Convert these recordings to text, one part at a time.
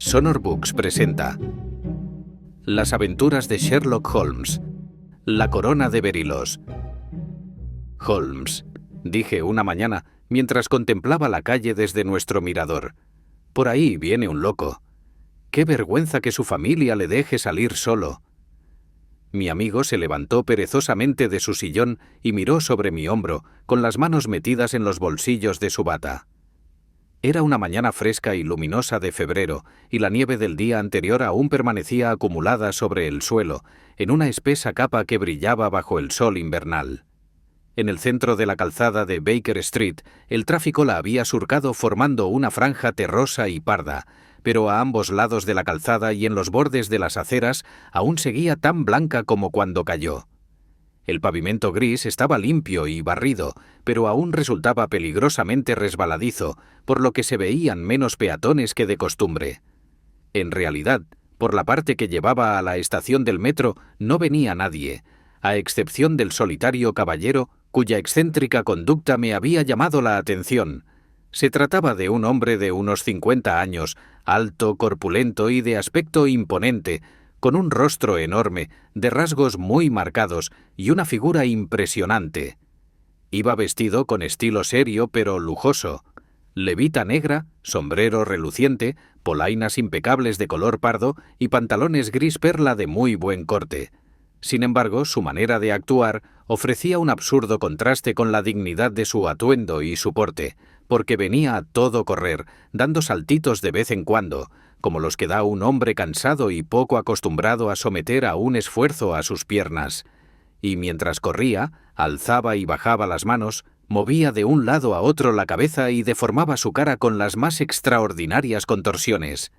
Sonor Books presenta Las aventuras de Sherlock Holmes, la corona de Berilos. Holmes, dije una mañana mientras contemplaba la calle desde nuestro mirador. Por ahí viene un loco. Qué vergüenza que su familia le deje salir solo. Mi amigo se levantó perezosamente de su sillón y miró sobre mi hombro, con las manos metidas en los bolsillos de su bata. Era una mañana fresca y luminosa de febrero, y la nieve del día anterior aún permanecía acumulada sobre el suelo, en una espesa capa que brillaba bajo el sol invernal. En el centro de la calzada de Baker Street, el tráfico la había surcado formando una franja terrosa y parda, pero a ambos lados de la calzada y en los bordes de las aceras aún seguía tan blanca como cuando cayó. El pavimento gris estaba limpio y barrido, pero aún resultaba peligrosamente resbaladizo, por lo que se veían menos peatones que de costumbre. En realidad, por la parte que llevaba a la estación del metro no venía nadie, a excepción del solitario caballero cuya excéntrica conducta me había llamado la atención. Se trataba de un hombre de unos 50 años, alto, corpulento y de aspecto imponente, con un rostro enorme, de rasgos muy marcados y una figura impresionante. Iba vestido con estilo serio pero lujoso. Levita negra, sombrero reluciente, polainas impecables de color pardo y pantalones gris perla de muy buen corte. Sin embargo, su manera de actuar ofrecía un absurdo contraste con la dignidad de su atuendo y su porte, porque venía a todo correr, dando saltitos de vez en cuando, como los que da un hombre cansado y poco acostumbrado a someter a un esfuerzo a sus piernas. Y mientras corría, alzaba y bajaba las manos, movía de un lado a otro la cabeza y deformaba su cara con las más extraordinarias contorsiones.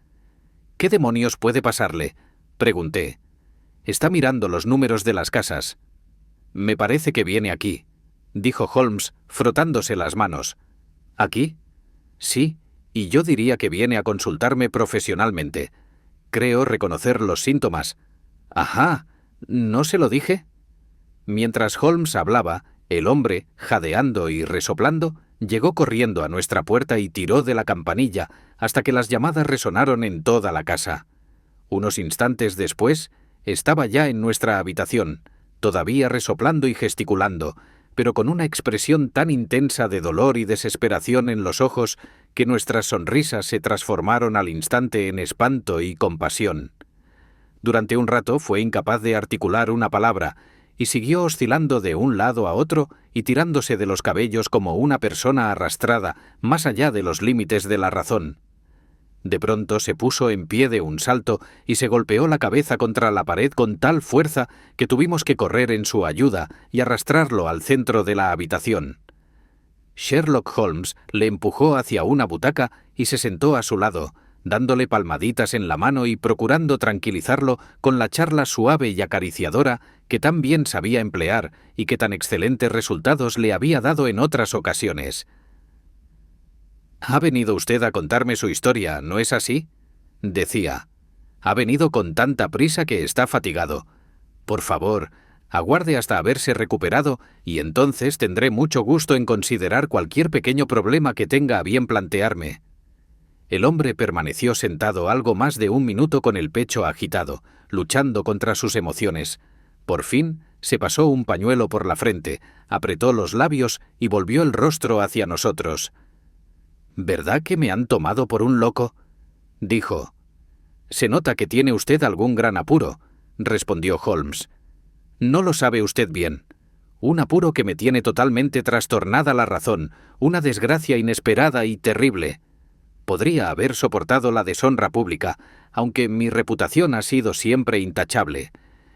«¿Qué demonios puede pasarle?», pregunté. «Está mirando los números de las casas». «Me parece que viene aquí», dijo Holmes, frotándose las manos. «¿Aquí?» «Sí, y yo diría que viene a consultarme profesionalmente. Creo reconocer los síntomas». «Ajá, ¿no se lo dije?» Mientras Holmes hablaba, el hombre, jadeando y resoplando, llegó corriendo a nuestra puerta y tiró de la campanilla hasta que las llamadas resonaron en toda la casa. Unos instantes después, estaba ya en nuestra habitación, todavía resoplando y gesticulando, pero con una expresión tan intensa de dolor y desesperación en los ojos que nuestras sonrisas se transformaron al instante en espanto y compasión. Durante un rato fue incapaz de articular una palabra y siguió oscilando de un lado a otro y tirándose de los cabellos como una persona arrastrada más allá de los límites de la razón. De pronto se puso en pie de un salto y se golpeó la cabeza contra la pared con tal fuerza que tuvimos que correr en su ayuda y arrastrarlo al centro de la habitación. Sherlock Holmes le empujó hacia una butaca y se sentó a su lado, dándole palmaditas en la mano y procurando tranquilizarlo con la charla suave y acariciadora que tan bien sabía emplear y que tan excelentes resultados le había dado en otras ocasiones. «Ha venido usted a contarme su historia, ¿no es así?», decía. «Ha venido con tanta prisa que está fatigado. Por favor, aguarde hasta haberse recuperado y entonces tendré mucho gusto en considerar cualquier pequeño problema que tenga a bien plantearme». El hombre permaneció sentado algo más de un minuto con el pecho agitado, luchando contra sus emociones. Por fin, se pasó un pañuelo por la frente, apretó los labios y volvió el rostro hacia nosotros. «¿Verdad que me han tomado por un loco?», dijo. «Se nota que tiene usted algún gran apuro», respondió Holmes. «No lo sabe usted bien. Un apuro que me tiene totalmente trastornada la razón, una desgracia inesperada y terrible. Podría haber soportado la deshonra pública, aunque mi reputación ha sido siempre intachable,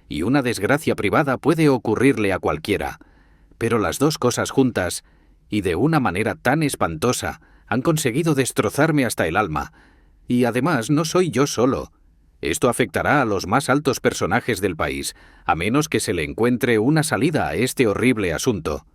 y una desgracia privada puede ocurrirle a cualquiera. Pero las dos cosas juntas, y de una manera tan espantosa, han conseguido destrozarme hasta el alma. Y además no soy yo solo. Esto afectará a los más altos personajes del país, a menos que se le encuentre una salida a este horrible asunto».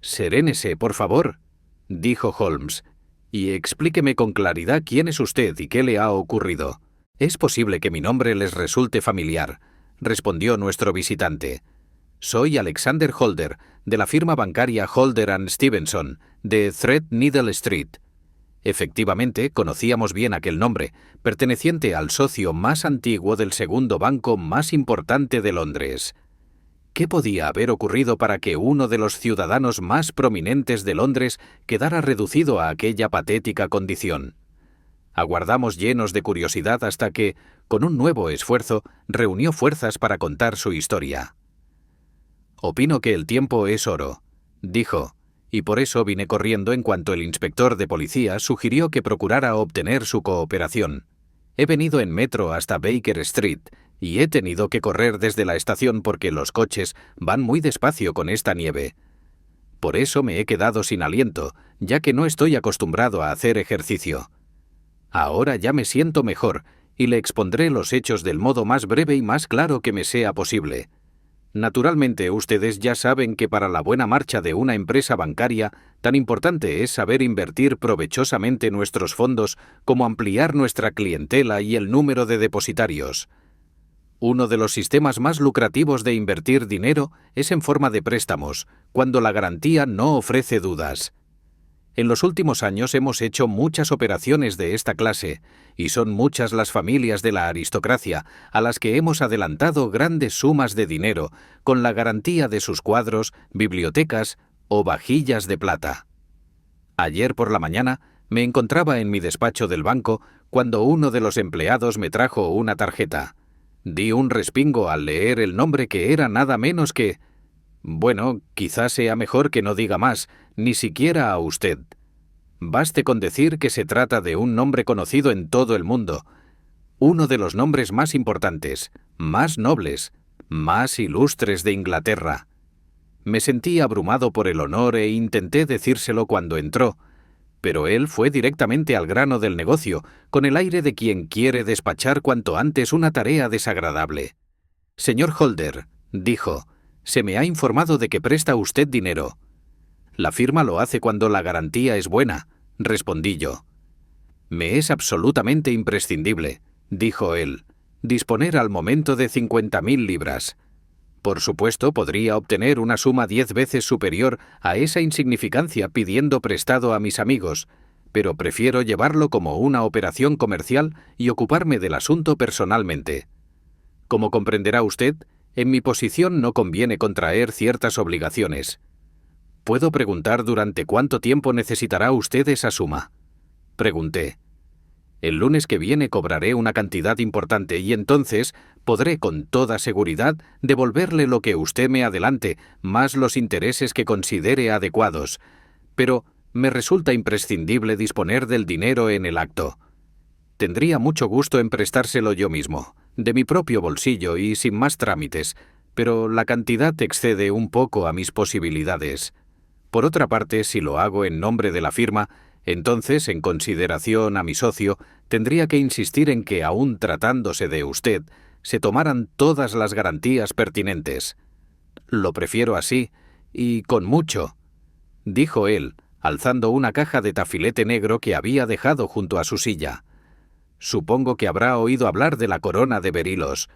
«Serénese, por favor», dijo Holmes, «y explíqueme con claridad quién es usted y qué le ha ocurrido». «Es posible que mi nombre les resulte familiar», respondió nuestro visitante. «Soy Alexander Holder, de la firma bancaria Holder & Stevenson, de Threadneedle Street». Efectivamente, conocíamos bien aquel nombre, perteneciente al socio más antiguo del segundo banco más importante de Londres. ¿Qué podía haber ocurrido para que uno de los ciudadanos más prominentes de Londres quedara reducido a aquella patética condición? Aguardamos llenos de curiosidad hasta que, con un nuevo esfuerzo, reunió fuerzas para contar su historia. «Opino que el tiempo es oro», dijo, y por eso vine corriendo en cuanto el inspector de policía sugirió que procurara obtener su cooperación. He venido en metro hasta Baker Street y he tenido que correr desde la estación porque los coches van muy despacio con esta nieve. Por eso me he quedado sin aliento, ya que no estoy acostumbrado a hacer ejercicio. Ahora ya me siento mejor y le expondré los hechos del modo más breve y más claro que me sea posible. Naturalmente, ustedes ya saben que para la buena marcha de una empresa bancaria, tan importante es saber invertir provechosamente nuestros fondos como ampliar nuestra clientela y el número de depositarios. Uno de los sistemas más lucrativos de invertir dinero es en forma de préstamos, cuando la garantía no ofrece dudas. En los últimos años hemos hecho muchas operaciones de esta clase, y son muchas las familias de la aristocracia a las que hemos adelantado grandes sumas de dinero con la garantía de sus cuadros, bibliotecas o vajillas de plata. Ayer por la mañana me encontraba en mi despacho del banco cuando uno de los empleados me trajo una tarjeta. Di un respingo al leer el nombre que era nada menos que... Bueno, quizás sea mejor que no diga más, ni siquiera a usted. Baste con decir que se trata de un nombre conocido en todo el mundo, uno de los nombres más importantes, más nobles, más ilustres de Inglaterra. Me sentí abrumado por el honor e intenté decírselo cuando entró, pero él fue directamente al grano del negocio, con el aire de quien quiere despachar cuanto antes una tarea desagradable. «Señor Holder», dijo, «se me ha informado de que presta usted dinero». «La firma lo hace cuando la garantía es buena», respondí yo. «Me es absolutamente imprescindible», dijo él, «disponer al momento de 50.000 libras. Por supuesto, podría obtener una suma 10 veces superior a esa insignificancia pidiendo prestado a mis amigos, pero prefiero llevarlo como una operación comercial y ocuparme del asunto personalmente. Como comprenderá usted, en mi posición no conviene contraer ciertas obligaciones. ¿Puedo preguntar durante cuánto tiempo necesitará usted esa suma?», pregunté. «El lunes que viene cobraré una cantidad importante y entonces podré con toda seguridad devolverle lo que usted me adelante, más los intereses que considere adecuados. Pero me resulta imprescindible disponer del dinero en el acto. Tendría mucho gusto en prestárselo yo mismo, de mi propio bolsillo y sin más trámites, pero la cantidad excede un poco a mis posibilidades. Por otra parte, si lo hago en nombre de la firma, entonces, en consideración a mi socio, tendría que insistir en que, aun tratándose de usted, se tomaran todas las garantías pertinentes. Lo prefiero así, y con mucho», dijo él, alzando una caja de tafilete negro que había dejado junto a su silla. «Supongo que habrá oído hablar de la corona de Berilos.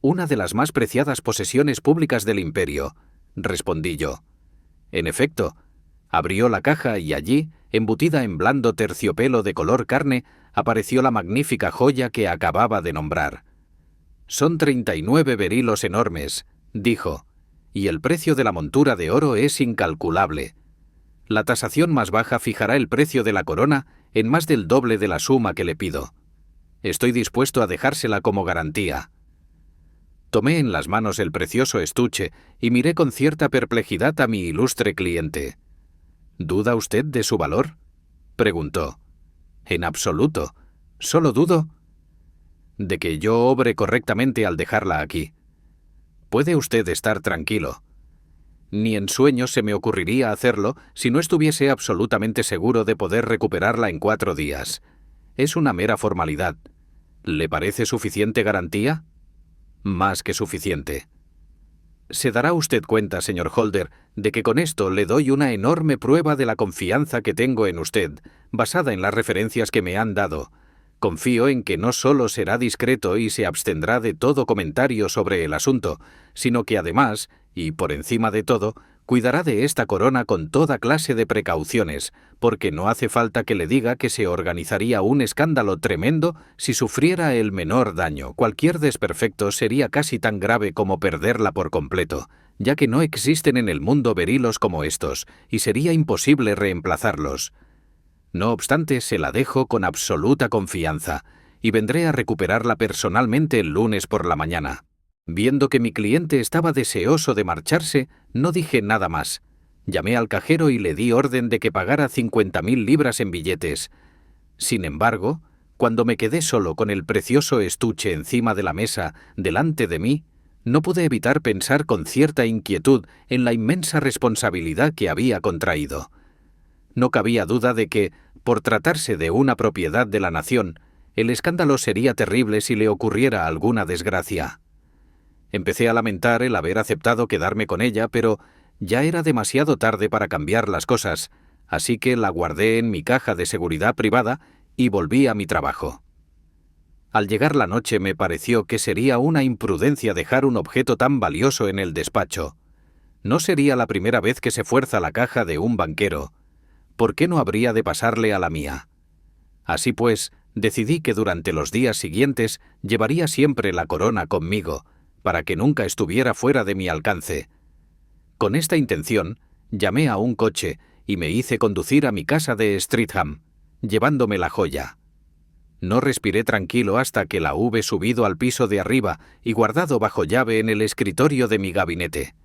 Una de las más preciadas posesiones públicas del imperio», respondí yo. En efecto, abrió la caja y allí, embutida en blando terciopelo de color carne, apareció la magnífica joya que acababa de nombrar. «Son 39 berilos enormes», dijo, «y el precio de la montura de oro es incalculable. La tasación más baja fijará el precio de la corona en más del doble de la suma que le pido. Estoy dispuesto a dejársela como garantía». Tomé en las manos el precioso estuche y miré con cierta perplejidad a mi ilustre cliente. «¿Duda usted de su valor?», preguntó. «En absoluto. Solo dudo de que yo obre correctamente al dejarla aquí. Puede usted estar tranquilo. Ni en sueños se me ocurriría hacerlo si no estuviese absolutamente seguro de poder recuperarla en 4 días. Es una mera formalidad. ¿Le parece suficiente garantía?». «Más que suficiente». «Se dará usted cuenta, señor Holder, de que con esto le doy una enorme prueba de la confianza que tengo en usted, basada en las referencias que me han dado. Confío en que no solo será discreto y se abstendrá de todo comentario sobre el asunto, sino que además, y por encima de todo, Cuidará de esta corona con toda clase de precauciones, porque no hace falta que le diga que se organizaría un escándalo tremendo si sufriera el menor daño. Cualquier desperfecto sería casi tan grave como perderla por completo, ya que no existen en el mundo berilos como estos, y sería imposible reemplazarlos. No obstante, se la dejo con absoluta confianza, y vendré a recuperarla personalmente el lunes por la mañana. Viendo que mi cliente estaba deseoso de marcharse, no dije nada más. Llamé al cajero y le di orden de que pagara 50.000 libras en billetes. Sin embargo, cuando me quedé solo con el precioso estuche encima de la mesa, delante de mí, no pude evitar pensar con cierta inquietud en la inmensa responsabilidad que había contraído. No cabía duda de que, por tratarse de una propiedad de la nación, el escándalo sería terrible si le ocurriera alguna desgracia. Empecé a lamentar el haber aceptado quedarme con ella, pero ya era demasiado tarde para cambiar las cosas, así que la guardé en mi caja de seguridad privada y volví a mi trabajo. Al llegar la noche me pareció que sería una imprudencia dejar un objeto tan valioso en el despacho. No sería la primera vez que se fuerza la caja de un banquero. ¿Por qué no habría de pasarle a la mía? Así pues, decidí que durante los días siguientes llevaría siempre la corona conmigo, para que nunca estuviera fuera de mi alcance. Con esta intención, llamé a un coche y me hice conducir a mi casa de Streatham, llevándome la joya. No respiré tranquilo hasta que la hube subido al piso de arriba y guardado bajo llave en el escritorio de mi gabinete.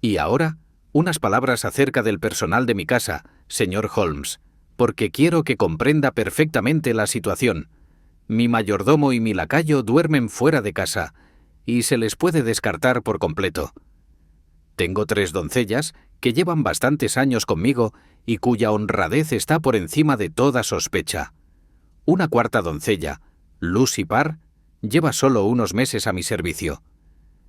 Y ahora, unas palabras acerca del personal de mi casa, señor Holmes, porque quiero que comprenda perfectamente la situación. Mi mayordomo y mi lacayo duermen fuera de casa, y se les puede descartar por completo. Tengo 3 doncellas que llevan bastantes años conmigo y cuya honradez está por encima de toda sospecha. Una 4ª doncella, Lucy Parr, lleva solo unos meses a mi servicio.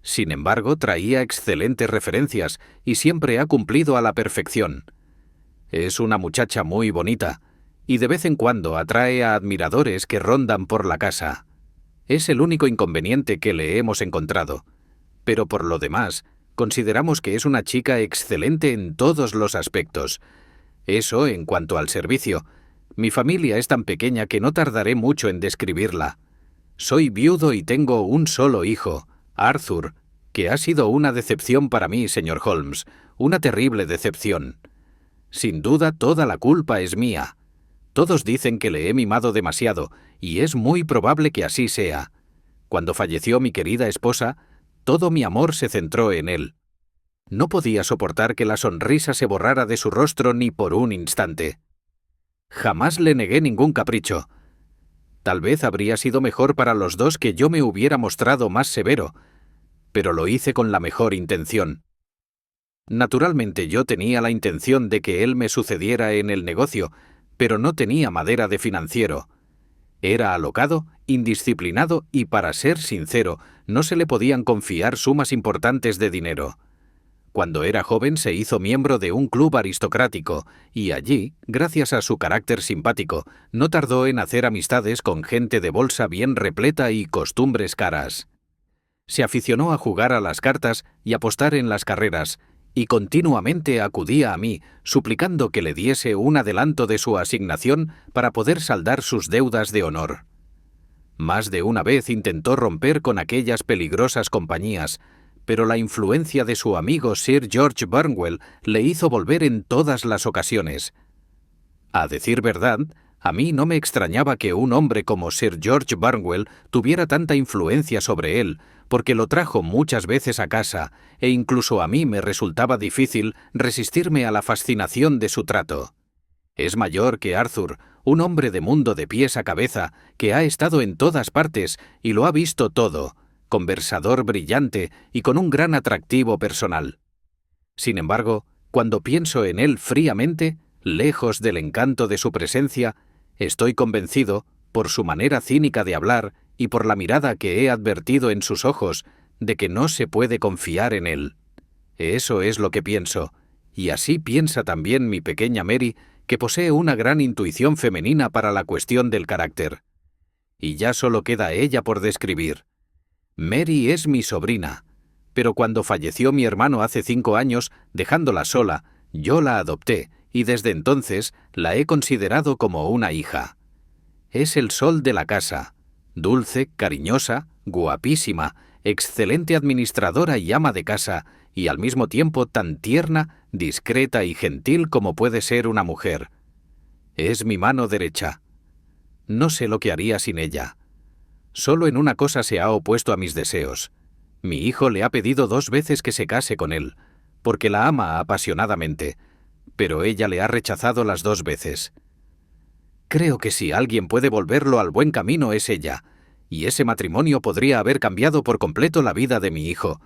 Sin embargo, traía excelentes referencias y siempre ha cumplido a la perfección. Es una muchacha muy bonita y de vez en cuando atrae a admiradores que rondan por la casa. Es el único inconveniente que le hemos encontrado, pero por lo demás, consideramos que es una chica excelente en todos los aspectos. Eso en cuanto al servicio. Mi familia es tan pequeña que no tardaré mucho en describirla. Soy viudo y tengo un solo hijo, Arthur, que ha sido una decepción para mí, señor Holmes, una terrible decepción. Sin duda, toda la culpa es mía. Todos dicen que le he mimado demasiado, y es muy probable que así sea. Cuando falleció mi querida esposa, todo mi amor se centró en él. No podía soportar que la sonrisa se borrara de su rostro ni por un instante. Jamás le negué ningún capricho. Tal vez habría sido mejor para los dos que yo me hubiera mostrado más severo, pero lo hice con la mejor intención. Naturalmente yo tenía la intención de que él me sucediera en el negocio, pero no tenía madera de financiero. Era alocado, indisciplinado y, para ser sincero, no se le podían confiar sumas importantes de dinero. Cuando era joven se hizo miembro de un club aristocrático y allí, gracias a su carácter simpático, no tardó en hacer amistades con gente de bolsa bien repleta y costumbres caras. Se aficionó a jugar a las cartas y apostar en las carreras, y continuamente acudía a mí, suplicando que le diese un adelanto de su asignación para poder saldar sus deudas de honor. Más de una vez intentó romper con aquellas peligrosas compañías, pero la influencia de su amigo Sir George Burnwell le hizo volver en todas las ocasiones. A decir verdad, a mí no me extrañaba que un hombre como Sir George Burnwell tuviera tanta influencia sobre él, porque lo trajo muchas veces a casa, e incluso a mí me resultaba difícil resistirme a la fascinación de su trato. Es mayor que Arthur, un hombre de mundo de pies a cabeza, que ha estado en todas partes y lo ha visto todo, conversador brillante y con un gran atractivo personal. Sin embargo, cuando pienso en él fríamente, lejos del encanto de su presencia, estoy convencido, por su manera cínica de hablar y por la mirada que he advertido en sus ojos, de que no se puede confiar en él. Eso es lo que pienso, y así piensa también mi pequeña Mary, que posee una gran intuición femenina para la cuestión del carácter. Y ya solo queda ella por describir. Mary es mi sobrina. pero cuando falleció mi hermano hace 5 años, dejándola sola, yo la adopté y desde entonces la he considerado como una hija. Es el sol de la casa, dulce, cariñosa, guapísima, excelente administradora y ama de casa, y al mismo tiempo tan tierna, discreta y gentil como puede ser una mujer. Es mi mano derecha. No sé lo que haría sin ella. Solo en una cosa se ha opuesto a mis deseos. Mi hijo le ha pedido 2 veces que se case con él, porque la ama apasionadamente, pero ella le ha rechazado las 2 veces. Creo que si alguien puede volverlo al buen camino es ella, y ese matrimonio podría haber cambiado por completo la vida de mi hijo.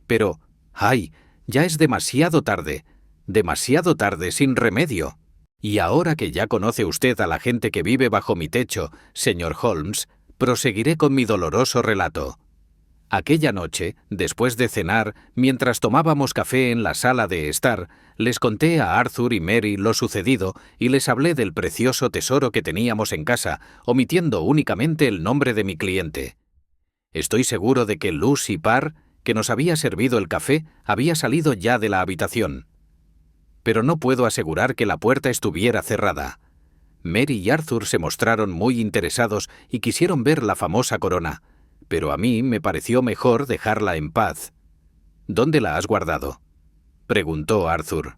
Pero, ¡ay!, ya es demasiado tarde, sin remedio. Y ahora que ya conoce usted a la gente que vive bajo mi techo, señor Holmes, proseguiré con mi doloroso relato. Aquella noche, después de cenar, mientras tomábamos café en la sala de estar, les conté a Arthur y Mary lo sucedido y les hablé del precioso tesoro que teníamos en casa, omitiendo únicamente el nombre de mi cliente. Estoy seguro de que Lucy Parr, que nos había servido el café, había salido ya de la habitación. Pero no puedo asegurar que la puerta estuviera cerrada. Mary y Arthur se mostraron muy interesados y quisieron ver la famosa corona, pero a mí me pareció mejor dejarla en paz. ¿Dónde la has guardado?, preguntó Arthur.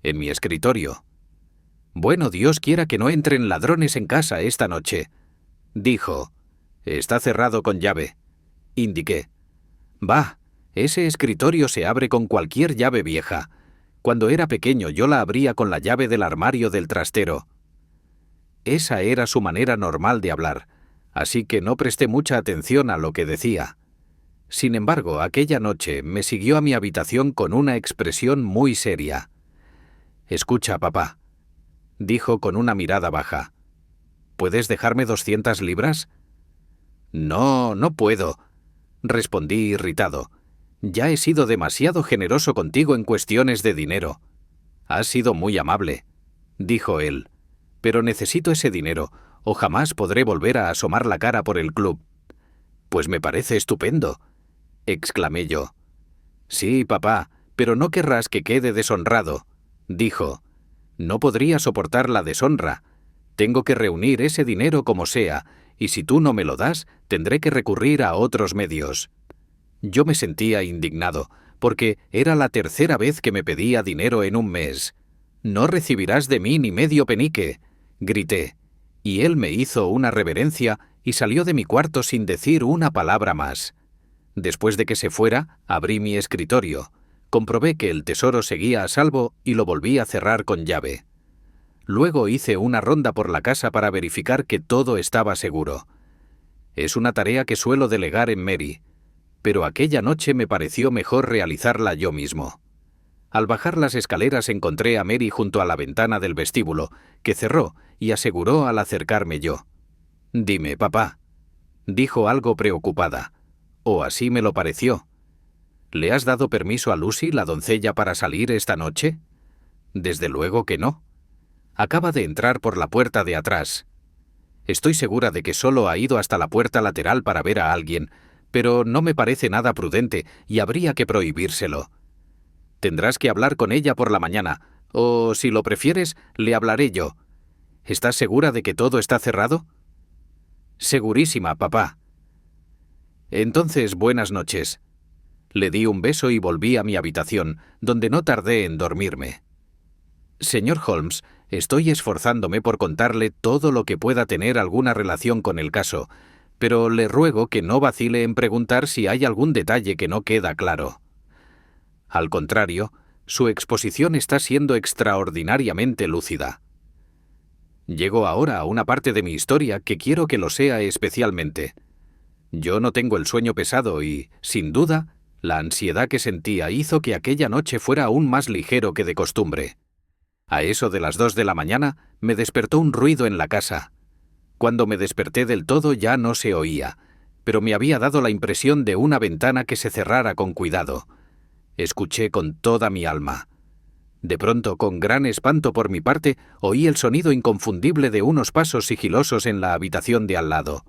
En mi escritorio. Bueno, Dios quiera que no entren ladrones en casa esta noche, dijo. Está cerrado con llave, indiqué. Bah, ese escritorio se abre con cualquier llave vieja. Cuando era pequeño yo la abría con la llave del armario del trastero. Esa era su manera normal de hablar, así que no presté mucha atención a lo que decía. Sin embargo, aquella noche me siguió a mi habitación con una expresión muy seria. «Escucha, papá», dijo con una mirada baja. «¿Puedes dejarme 200 libras?» «No, no puedo», respondí irritado. «Ya he sido demasiado generoso contigo en cuestiones de dinero». «Has sido muy amable», dijo él. «Pero necesito ese dinero, o jamás podré volver a asomar la cara por el club». «Pues me parece estupendo», exclamé yo. «Sí, papá, pero no querrás que quede deshonrado», dijo. «No podría soportar la deshonra. Tengo que reunir ese dinero como sea, y si tú no me lo das, tendré que recurrir a otros medios». Yo me sentía indignado, porque era la 3ª vez que me pedía dinero en un mes. «No recibirás de mí ni medio penique», grité, y él me hizo una reverencia y salió de mi cuarto sin decir una palabra más. Después de que se fuera, abrí mi escritorio, comprobé que el tesoro seguía a salvo y lo volví a cerrar con llave. Luego hice una ronda por la casa para verificar que todo estaba seguro. Es una tarea que suelo delegar en Mary, pero aquella noche me pareció mejor realizarla yo mismo. Al bajar las escaleras encontré a Mary junto a la ventana del vestíbulo, que cerró y aseguró al acercarme yo. «Dime, papá», dijo algo preocupada, o así me lo pareció. «¿Le has dado permiso a Lucy, la doncella, para salir esta noche?» «Desde luego que no. Acaba de entrar por la puerta de atrás. Estoy segura de que solo ha ido hasta la puerta lateral para ver a alguien, pero no me parece nada prudente y habría que prohibírselo. Tendrás que hablar con ella por la mañana, o, si lo prefieres, le hablaré yo. ¿Estás segura de que todo está cerrado?» «Segurísima, papá». «Entonces, buenas noches». Le di un beso y volví a mi habitación, donde no tardé en dormirme. «Señor Holmes, estoy esforzándome por contarle todo lo que pueda tener alguna relación con el caso, pero le ruego que no vacile en preguntar si hay algún detalle que no queda claro. Al contrario, su exposición está siendo extraordinariamente lúcida. Llego ahora a una parte de mi historia que quiero que lo sea especialmente. Yo no tengo el sueño pesado y, sin duda, la ansiedad que sentía hizo que aquella noche fuera aún más ligero que de costumbre. A eso de las 2 de la mañana me despertó un ruido en la casa. Cuando me desperté del todo ya no se oía, pero me había dado la impresión de una ventana que se cerrara con cuidado. Escuché con toda mi alma. De pronto, con gran espanto por mi parte, oí el sonido inconfundible de unos pasos sigilosos en la habitación de al lado.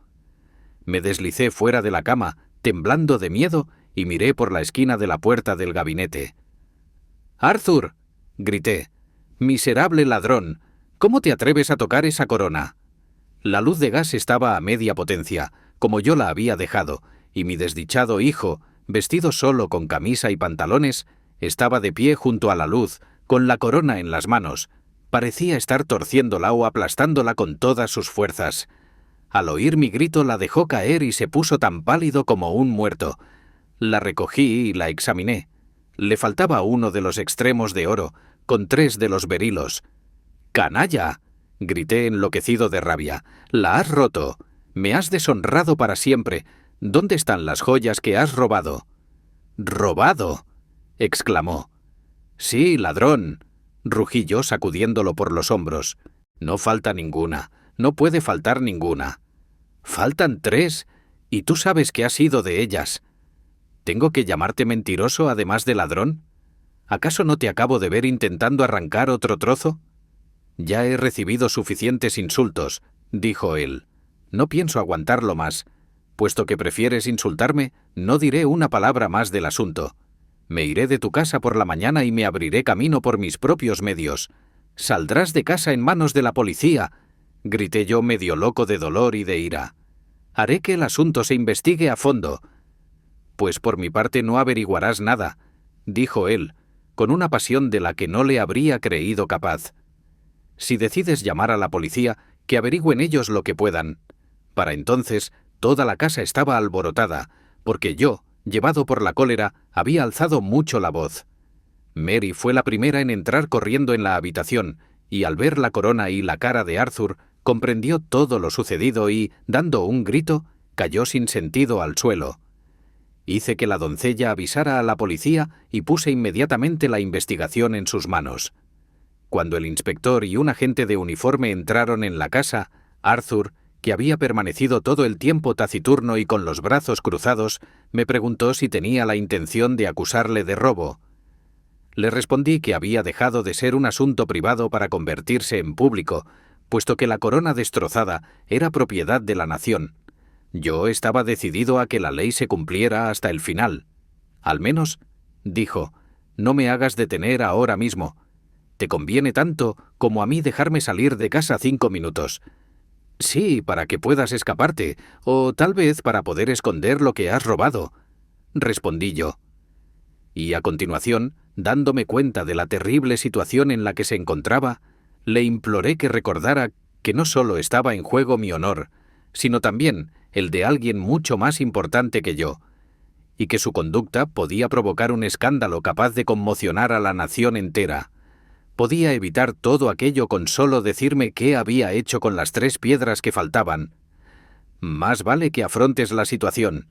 Me deslicé fuera de la cama, temblando de miedo, y miré por la esquina de la puerta del gabinete. «¡Arthur!», grité. «¡Miserable ladrón! ¿Cómo te atreves a tocar esa corona?». La luz de gas estaba a media potencia, como yo la había dejado, y mi desdichado hijo, vestido solo con camisa y pantalones, estaba de pie junto a la luz, con la corona en las manos. Parecía estar torciéndola o aplastándola con todas sus fuerzas. Al oír mi grito la dejó caer y se puso tan pálido como un muerto. La recogí y la examiné. Le faltaba uno de los extremos de oro, con 3 de los berilos. «¡Canalla!», grité enloquecido de rabia. «¡La has roto! Me has deshonrado para siempre. ¿Dónde están las joyas que has robado?». «¿Robado?», exclamó. «Sí, ladrón», rugí yo sacudiéndolo por los hombros. «No falta ninguna. No puede faltar ninguna». «Faltan 3, y tú sabes que ha sido de ellas». «¿Tengo que llamarte mentiroso además de ladrón? ¿Acaso no te acabo de ver intentando arrancar otro trozo?». «Ya he recibido suficientes insultos», dijo él. «No pienso aguantarlo más. Puesto que prefieres insultarme, no diré una palabra más del asunto. Me iré de tu casa por la mañana y me abriré camino por mis propios medios. Saldrás de casa en manos de la policía», grité yo medio loco de dolor y de ira. «Haré que el asunto se investigue a fondo». «Pues por mi parte no averiguarás nada», dijo él, con una pasión de la que no le habría creído capaz. «Si decides llamar a la policía, que averigüen ellos lo que puedan». Para entonces, toda la casa estaba alborotada, porque yo, llevado por la cólera, había alzado mucho la voz. Mary fue la primera en entrar corriendo en la habitación, y al ver la corona y la cara de Arthur, comprendió todo lo sucedido y, dando un grito, cayó sin sentido al suelo. Hice que la doncella avisara a la policía y puse inmediatamente la investigación en sus manos. Cuando el inspector y un agente de uniforme entraron en la casa, Arthur, que había permanecido todo el tiempo taciturno y con los brazos cruzados, me preguntó si tenía la intención de acusarle de robo. Le respondí que había dejado de ser un asunto privado para convertirse en público, puesto que la corona destrozada era propiedad de la nación. Yo estaba decidido a que la ley se cumpliera hasta el final. «Al menos», dijo, «no me hagas detener ahora mismo. Te conviene tanto como a mí dejarme salir de casa 5 minutos. Sí, para que puedas escaparte, o tal vez para poder esconder lo que has robado», respondí yo. Y a continuación, dándome cuenta de la terrible situación en la que se encontraba, le imploré que recordara que no solo estaba en juego mi honor, sino también el de alguien mucho más importante que yo, y que su conducta podía provocar un escándalo capaz de conmocionar a la nación entera. Podía evitar todo aquello con solo decirme qué había hecho con las 3 piedras que faltaban. «Más vale que afrontes la situación»,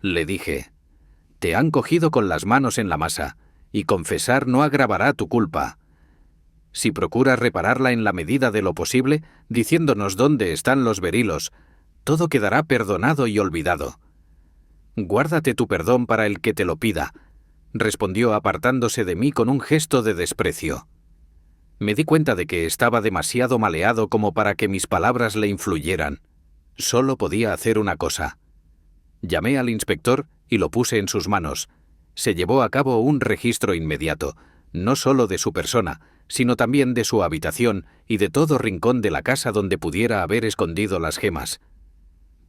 le dije. «Te han cogido con las manos en la masa, y confesar no agravará tu culpa. Si procuras repararla en la medida de lo posible, diciéndonos dónde están los berilos, todo quedará perdonado y olvidado». «Guárdate tu perdón para el que te lo pida», respondió apartándose de mí con un gesto de desprecio. Me di cuenta de que estaba demasiado maleado como para que mis palabras le influyeran. Solo podía hacer una cosa. Llamé al inspector y lo puse en sus manos. Se llevó a cabo un registro inmediato, no solo de su persona, sino también de su habitación y de todo rincón de la casa donde pudiera haber escondido las gemas.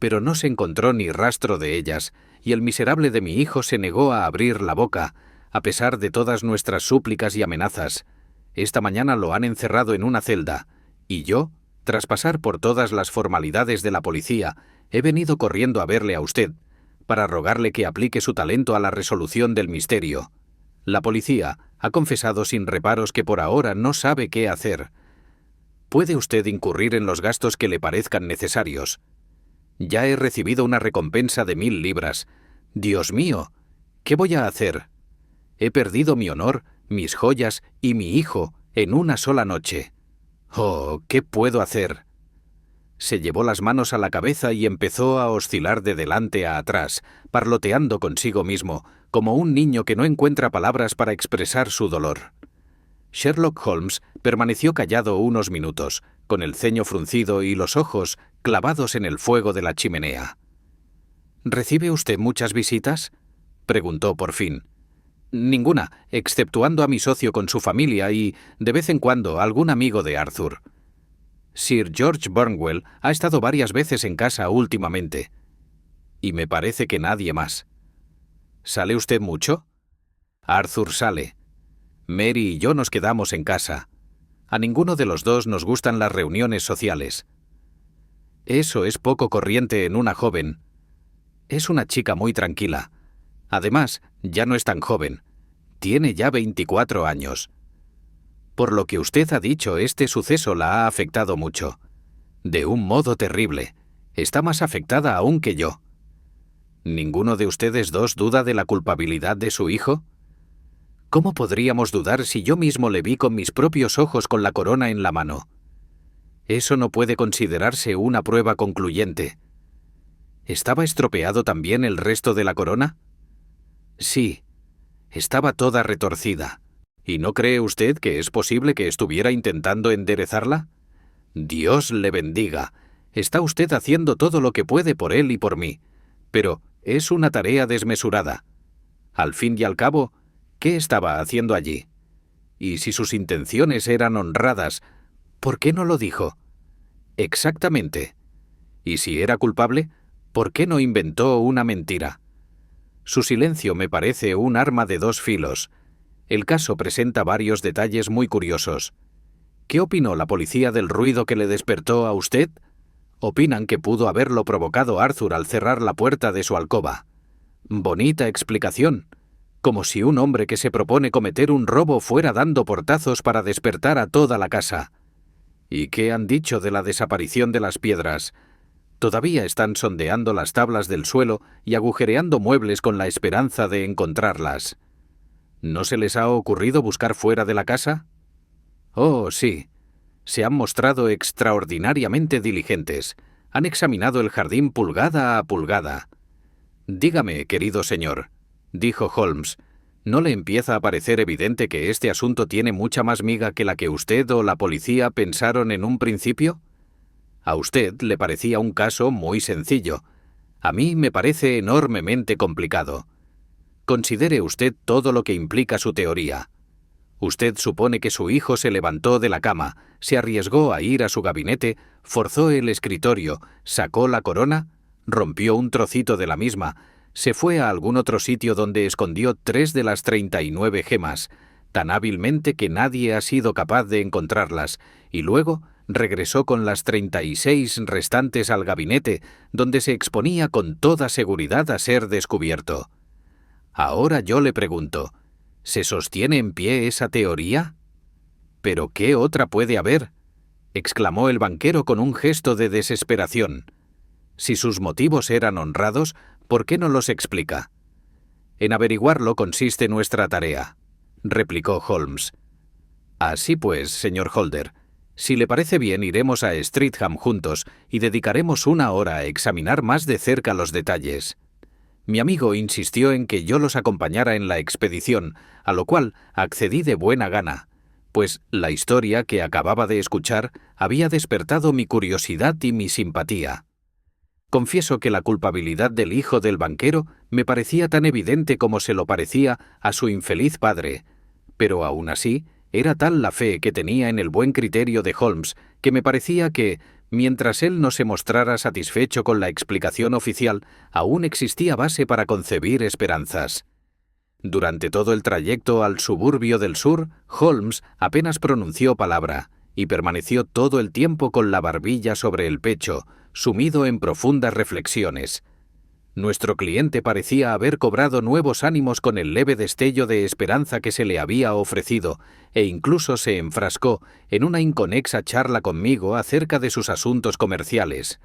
Pero no se encontró ni rastro de ellas, y el miserable de mi hijo se negó a abrir la boca, a pesar de todas nuestras súplicas y amenazas. Esta mañana lo han encerrado en una celda, y yo, tras pasar por todas las formalidades de la policía, he venido corriendo a verle a usted, para rogarle que aplique su talento a la resolución del misterio. La policía ha confesado sin reparos que por ahora no sabe qué hacer. Puede usted incurrir en los gastos que le parezcan necesarios. Ya he recibido una recompensa de 1000 libras. Dios mío, ¿qué voy a hacer? He perdido mi honor, mis joyas y mi hijo en una sola noche. Oh, ¿qué puedo hacer? Se llevó las manos a la cabeza y empezó a oscilar de delante a atrás, parloteando consigo mismo, como un niño que no encuentra palabras para expresar su dolor. Sherlock Holmes permaneció callado unos minutos, con el ceño fruncido y los ojos clavados en el fuego de la chimenea. «¿Recibe usted muchas visitas?», preguntó por fin. Ninguna, exceptuando a mi socio con su familia y, de vez en cuando, algún amigo de Arthur. Sir George Burnwell ha estado varias veces en casa últimamente. Y me parece que nadie más. ¿Sale usted mucho? Arthur sale. Mary y yo nos quedamos en casa. A ninguno de los dos nos gustan las reuniones sociales. Eso es poco corriente en una joven. Es una chica muy tranquila. Además, ya no es tan joven. Tiene ya 24 años. Por lo que usted ha dicho, este suceso la ha afectado mucho. De un modo terrible. Está más afectada aún que yo. ¿Ninguno de ustedes dos duda de la culpabilidad de su hijo? ¿Cómo podríamos dudar si yo mismo le vi con mis propios ojos con la corona en la mano? Eso no puede considerarse una prueba concluyente. ¿Estaba estropeado también el resto de la corona? Sí. Estaba toda retorcida. ¿Y no cree usted que es posible que estuviera intentando enderezarla? Dios le bendiga. Está usted haciendo todo lo que puede por él y por mí. Pero es una tarea desmesurada. Al fin y al cabo, ¿qué estaba haciendo allí? Y si sus intenciones eran honradas, ¿por qué no lo dijo? Exactamente. Y si era culpable, ¿por qué no inventó una mentira? Su silencio me parece un arma de dos filos. El caso presenta varios detalles muy curiosos. ¿Qué opinó la policía del ruido que le despertó a usted? Opinan que pudo haberlo provocado Arthur al cerrar la puerta de su alcoba. Bonita explicación. Como si un hombre que se propone cometer un robo fuera dando portazos para despertar a toda la casa. ¿Y qué han dicho de la desaparición de las piedras? Todavía están sondeando las tablas del suelo y agujereando muebles con la esperanza de encontrarlas. ¿No se les ha ocurrido buscar fuera de la casa? Oh, sí. Se han mostrado extraordinariamente diligentes. Han examinado el jardín pulgada a pulgada. Dígame, querido señor, dijo Holmes, ¿no le empieza a parecer evidente que este asunto tiene mucha más miga que la que usted o la policía pensaron en un principio? A usted le parecía un caso muy sencillo. A mí me parece enormemente complicado. Considere usted todo lo que implica su teoría. Usted supone que su hijo se levantó de la cama, se arriesgó a ir a su gabinete, forzó el escritorio, sacó la corona, rompió un trocito de la misma, se fue a algún otro sitio donde escondió 3 de las 39 gemas, tan hábilmente que nadie ha sido capaz de encontrarlas, y luego regresó con las 36 restantes al gabinete, donde se exponía con toda seguridad a ser descubierto. Ahora yo le pregunto, ¿se sostiene en pie esa teoría? ¿Pero qué otra puede haber?, exclamó el banquero con un gesto de desesperación. Si sus motivos eran honrados, ¿por qué no los explica? En averiguarlo consiste nuestra tarea, replicó Holmes. Así pues, señor Holder, si le parece bien, iremos a Streatham juntos y dedicaremos 1 hora a examinar más de cerca los detalles. Mi amigo insistió en que yo los acompañara en la expedición, a lo cual accedí de buena gana, pues la historia que acababa de escuchar había despertado mi curiosidad y mi simpatía. Confieso que la culpabilidad del hijo del banquero me parecía tan evidente como se lo parecía a su infeliz padre, pero aún así era tal la fe que tenía en el buen criterio de Holmes que me parecía que, mientras él no se mostrara satisfecho con la explicación oficial, aún existía base para concebir esperanzas. Durante todo el trayecto al suburbio del sur, Holmes apenas pronunció palabra y permaneció todo el tiempo con la barbilla sobre el pecho, sumido en profundas reflexiones. Nuestro cliente parecía haber cobrado nuevos ánimos con el leve destello de esperanza que se le había ofrecido, e incluso se enfrascó en una inconexa charla conmigo acerca de sus asuntos comerciales.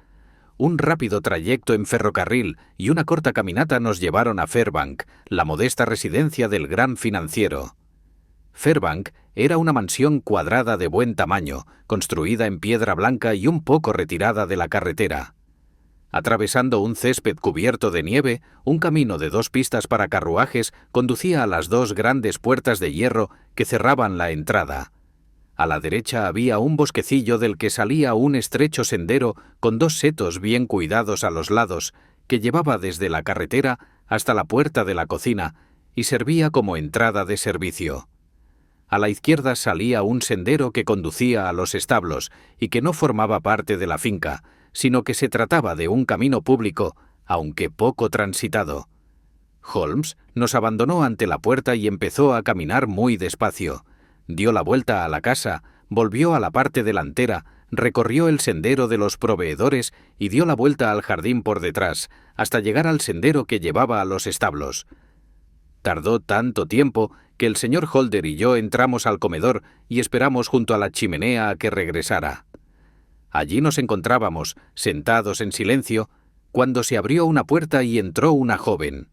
Un rápido trayecto en ferrocarril y una corta caminata nos llevaron a Fairbank, la modesta residencia del gran financiero. Fairbank era una mansión cuadrada de buen tamaño, construida en piedra blanca y un poco retirada de la carretera. Atravesando un césped cubierto de nieve, un camino de 2 pistas para carruajes conducía a las 2 grandes puertas de hierro que cerraban la entrada. A la derecha había un bosquecillo del que salía un estrecho sendero con 2 setos bien cuidados a los lados, que llevaba desde la carretera hasta la puerta de la cocina y servía como entrada de servicio. A la izquierda salía un sendero que conducía a los establos y que no formaba parte de la finca, sino que se trataba de un camino público, aunque poco transitado. Holmes nos abandonó ante la puerta y empezó a caminar muy despacio. Dio la vuelta a la casa, volvió a la parte delantera, recorrió el sendero de los proveedores y dio la vuelta al jardín por detrás, hasta llegar al sendero que llevaba a los establos. Tardó tanto tiempo que el señor Holder y yo entramos al comedor y esperamos junto a la chimenea a que regresara. Allí nos encontrábamos, sentados en silencio, cuando se abrió una puerta y entró una joven.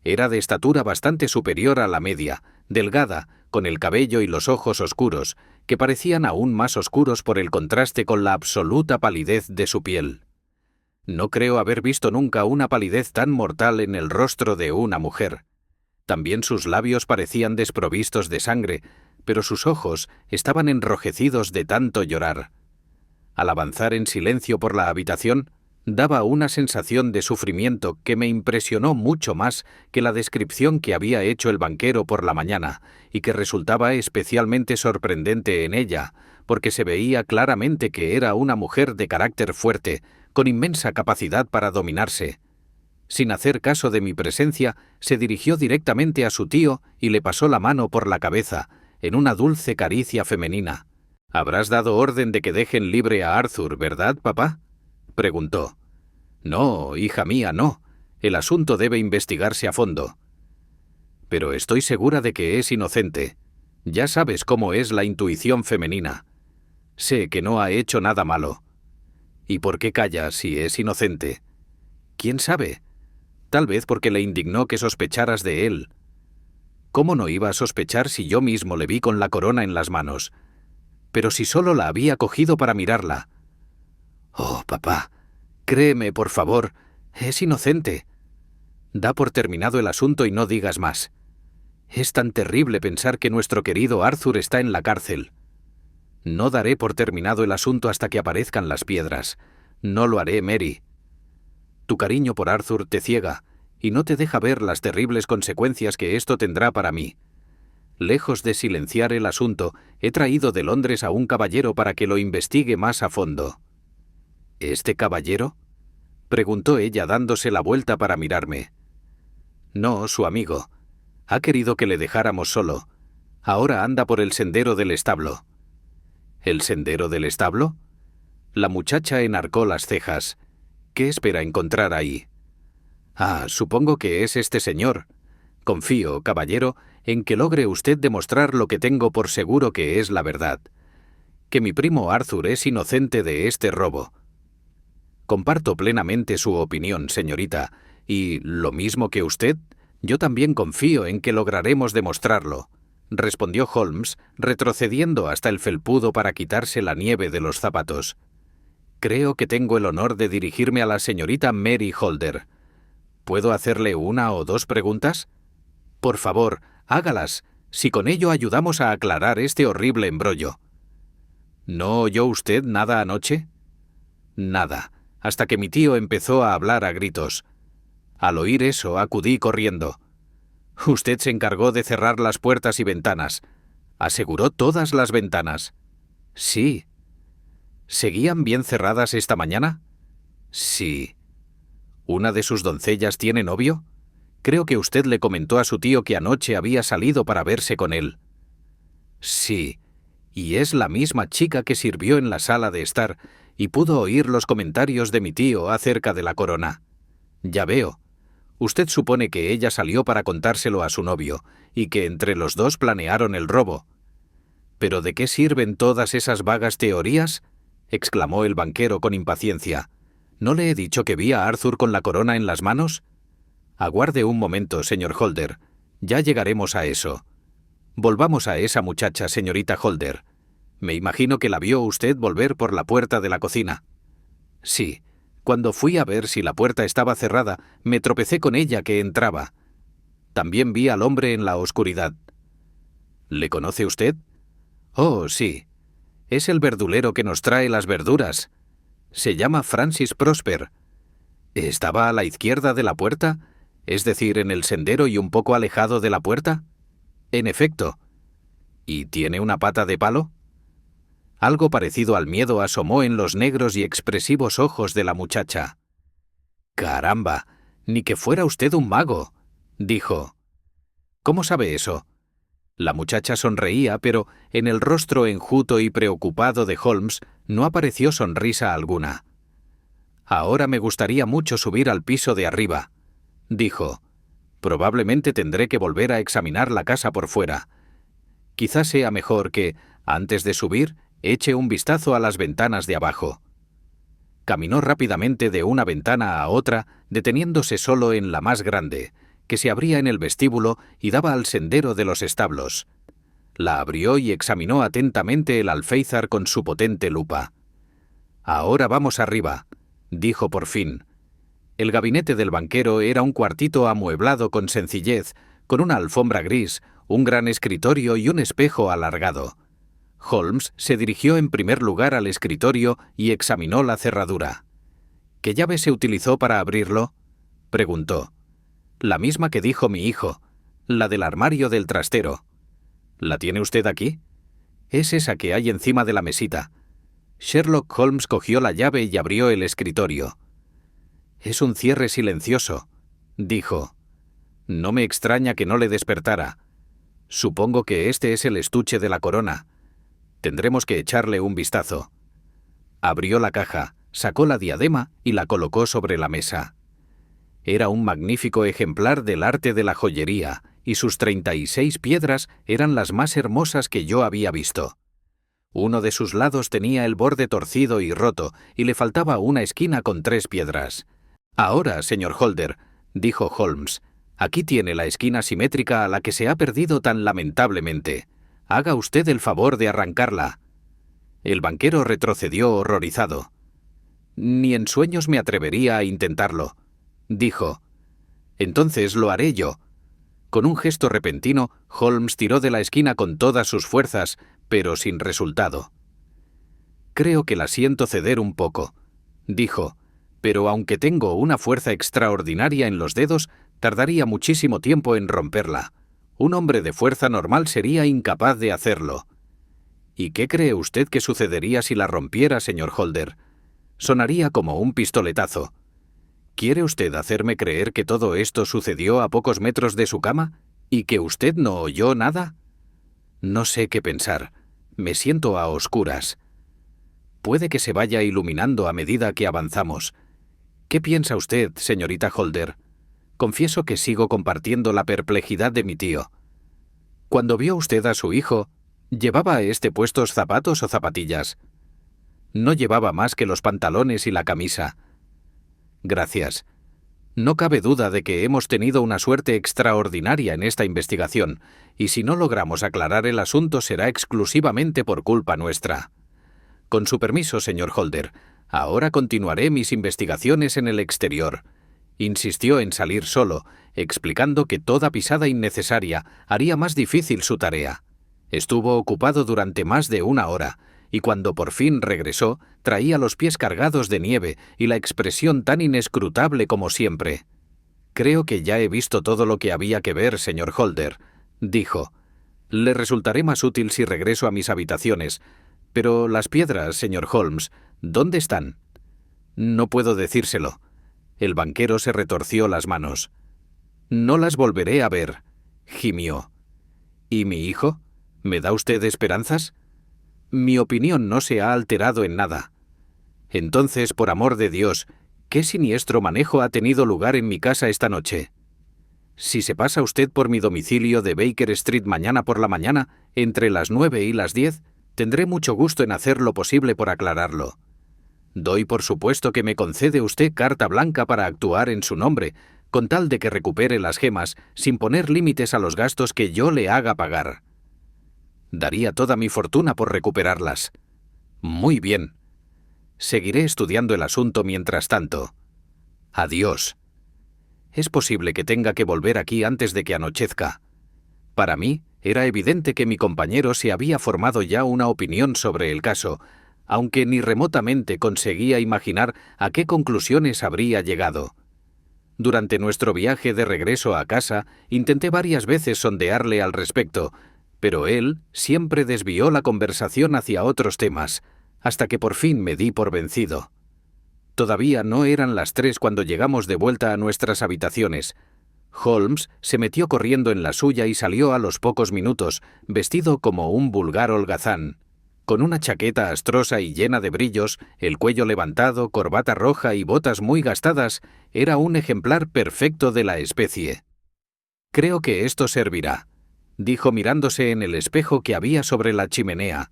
Era de estatura bastante superior a la media, delgada, con el cabello y los ojos oscuros, que parecían aún más oscuros por el contraste con la absoluta palidez de su piel. No creo haber visto nunca una palidez tan mortal en el rostro de una mujer. También sus labios parecían desprovistos de sangre, pero sus ojos estaban enrojecidos de tanto llorar. Al avanzar en silencio por la habitación, daba una sensación de sufrimiento que me impresionó mucho más que la descripción que había hecho el banquero por la mañana, y que resultaba especialmente sorprendente en ella, porque se veía claramente que era una mujer de carácter fuerte, con inmensa capacidad para dominarse. Sin hacer caso de mi presencia, se dirigió directamente a su tío y le pasó la mano por la cabeza, en una dulce caricia femenina. «¿Habrás dado orden de que dejen libre a Arthur, verdad, papá?», preguntó. «No, hija mía, no. El asunto debe investigarse a fondo». «Pero estoy segura de que es inocente. Ya sabes cómo es la intuición femenina. Sé que no ha hecho nada malo». «¿Y por qué calla si es inocente?». «¿Quién sabe? Tal vez porque le indignó que sospecharas de él». «¿Cómo no iba a sospechar si yo mismo le vi con la corona en las manos? Pero si solo la había cogido para mirarla». «Oh, papá, créeme, por favor, es inocente». «Da por terminado el asunto y no digas más. Es tan terrible pensar que nuestro querido Arthur está en la cárcel». «No daré por terminado el asunto hasta que aparezcan las piedras. No lo haré, Mary. Tu cariño por Arthur te ciega y no te deja ver las terribles consecuencias que esto tendrá para mí. Lejos de silenciar el asunto, he traído de Londres a un caballero para que lo investigue más a fondo». «¿Este caballero?», preguntó ella dándose la vuelta para mirarme. «No, su amigo. Ha querido que le dejáramos solo. Ahora anda por el sendero del establo». «¿El sendero del establo?». La muchacha enarcó las cejas. «¿Qué espera encontrar ahí?». «Ah, supongo que es este señor. Confío, caballero, en que logre usted demostrar lo que tengo por seguro que es la verdad. Que mi primo Arthur es inocente de este robo». «Comparto plenamente su opinión, señorita, y, lo mismo que usted, yo también confío en que lograremos demostrarlo», respondió Holmes, retrocediendo hasta el felpudo para quitarse la nieve de los zapatos. «Creo que tengo el honor de dirigirme a la señorita Mary Holder. ¿Puedo hacerle una o dos preguntas?». «Por favor, hágalas, si con ello ayudamos a aclarar este horrible embrollo». «¿No oyó usted nada anoche?». «Nada, hasta que mi tío empezó a hablar a gritos. Al oír eso, acudí corriendo». «Usted se encargó de cerrar las puertas y ventanas. ¿Aseguró todas las ventanas?». «Sí». «¿Seguían bien cerradas esta mañana?». «Sí». «¿Una de sus doncellas tiene novio? Creo que usted le comentó a su tío que anoche había salido para verse con él». «Sí, y es la misma chica que sirvió en la sala de estar y pudo oír los comentarios de mi tío acerca de la corona». «Ya veo. Usted supone que ella salió para contárselo a su novio y que entre los dos planearon el robo». «¿Pero de qué sirven todas esas vagas teorías?», exclamó el banquero con impaciencia. «¿No le he dicho que vi a Arthur con la corona en las manos?». «Aguarde un momento, señor Holder. Ya llegaremos a eso. Volvamos a esa muchacha, señorita Holder. Me imagino que la vio usted volver por la puerta de la cocina». «Sí. Cuando fui a ver si la puerta estaba cerrada, me tropecé con ella que entraba. También vi al hombre en la oscuridad». «¿Le conoce usted?». «Oh, sí. Es el verdulero que nos trae las verduras. Se llama Francis Prosper». «¿Estaba a la izquierda de la puerta? Es decir, en el sendero y un poco alejado de la puerta. En efecto. ¿Y tiene una pata de palo? Algo parecido al miedo asomó en los negros y expresivos ojos de la muchacha. «Caramba, ni que fuera usted un mago», dijo. «¿Cómo sabe eso?» La muchacha sonreía, pero en el rostro enjuto y preocupado de Holmes no apareció sonrisa alguna. «Ahora me gustaría mucho subir al piso de arriba», dijo. «Probablemente tendré que volver a examinar la casa por fuera. Quizás sea mejor que, antes de subir, eche un vistazo a las ventanas de abajo». Caminó rápidamente de una ventana a otra, deteniéndose solo en la más grande, que se abría en el vestíbulo y daba al sendero de los establos. La abrió y examinó atentamente el alféizar con su potente lupa. «Ahora vamos arriba», dijo por fin. El gabinete del banquero era un cuartito amueblado con sencillez, con una alfombra gris, un gran escritorio y un espejo alargado. Holmes se dirigió en primer lugar al escritorio y examinó la cerradura. «¿Qué llave se utilizó para abrirlo?», preguntó. «La misma que dijo mi hijo, la del armario del trastero». «¿La tiene usted aquí?» «Es esa que hay encima de la mesita». Sherlock Holmes cogió la llave y abrió el escritorio. «Es un cierre silencioso», dijo. «No me extraña que no le despertara. Supongo que este es el estuche de la corona. Tendremos que echarle un vistazo». Abrió la caja, sacó la diadema y la colocó sobre la mesa. Era un magnífico ejemplar del arte de la joyería, y sus 36 piedras eran las más hermosas que yo había visto. Uno de sus lados tenía el borde torcido y roto, y le faltaba una esquina con 3 piedras. «Ahora, señor Holder», dijo Holmes, «aquí tiene la esquina simétrica a la que se ha perdido tan lamentablemente. Haga usted el favor de arrancarla». El banquero retrocedió horrorizado. «Ni en sueños me atrevería a intentarlo», dijo. «Entonces lo haré yo». Con un gesto repentino, Holmes tiró de la esquina con todas sus fuerzas, pero sin resultado. «Creo que la siento ceder un poco», dijo, «pero aunque tengo una fuerza extraordinaria en los dedos, tardaría muchísimo tiempo en romperla. Un hombre de fuerza normal sería incapaz de hacerlo». «¿Y qué cree usted que sucedería si la rompiera, señor Holder?» «Sonaría como un pistoletazo». ¿Quiere usted hacerme creer que todo esto sucedió a pocos metros de su cama y que usted no oyó nada? No sé qué pensar. Me siento a oscuras. Puede que se vaya iluminando a medida que avanzamos. ¿Qué piensa usted, señorita Holder? Confieso que sigo compartiendo la perplejidad de mi tío. Cuando vio usted a su hijo, ¿llevaba a este puestos zapatos o zapatillas? No llevaba más que los pantalones y la camisa. Gracias. No cabe duda de que hemos tenido una suerte extraordinaria en esta investigación, y si no logramos aclarar el asunto será exclusivamente por culpa nuestra. Con su permiso, señor Holder, ahora continuaré mis investigaciones en el exterior. Insistió en salir solo, explicando que toda pisada innecesaria haría más difícil su tarea. Estuvo ocupado durante más de 1 hora, y cuando por fin regresó, traía los pies cargados de nieve y la expresión tan inescrutable como siempre. «Creo que ya he visto todo lo que había que ver, señor Holder», dijo. «Le resultaré más útil si regreso a mis habitaciones. Pero las piedras, señor Holmes, ¿dónde están?» «No puedo decírselo». El banquero se retorció las manos. «No las volveré a ver», gimió. «¿Y mi hijo? ¿Me da usted esperanzas?» «Mi opinión no se ha alterado en nada». «Entonces, por amor de Dios, ¿qué siniestro manejo ha tenido lugar en mi casa esta noche?» «Si se pasa usted por mi domicilio de Baker Street mañana por la mañana, entre las 9 y las 10, tendré mucho gusto en hacer lo posible por aclararlo. Doy por supuesto que me concede usted carta blanca para actuar en su nombre, con tal de que recupere las gemas sin poner límites a los gastos que yo le haga pagar». «Daría toda mi fortuna por recuperarlas». «Muy bien. Seguiré estudiando el asunto mientras tanto. Adiós». «Es posible que tenga que volver aquí antes de que anochezca». Para mí, era evidente que mi compañero se había formado ya una opinión sobre el caso, aunque ni remotamente conseguía imaginar a qué conclusiones habría llegado. Durante nuestro viaje de regreso a casa, intenté varias veces sondearle al respecto, pero él siempre desvió la conversación hacia otros temas, hasta que por fin me di por vencido. Todavía no eran las 3 cuando llegamos de vuelta a nuestras habitaciones. Holmes se metió corriendo en la suya y salió a los pocos minutos, vestido como un vulgar holgazán, con una chaqueta astrosa y llena de brillos, el cuello levantado, corbata roja y botas muy gastadas. Era un ejemplar perfecto de la especie. «Creo que esto servirá», dijo mirándose en el espejo que había sobre la chimenea.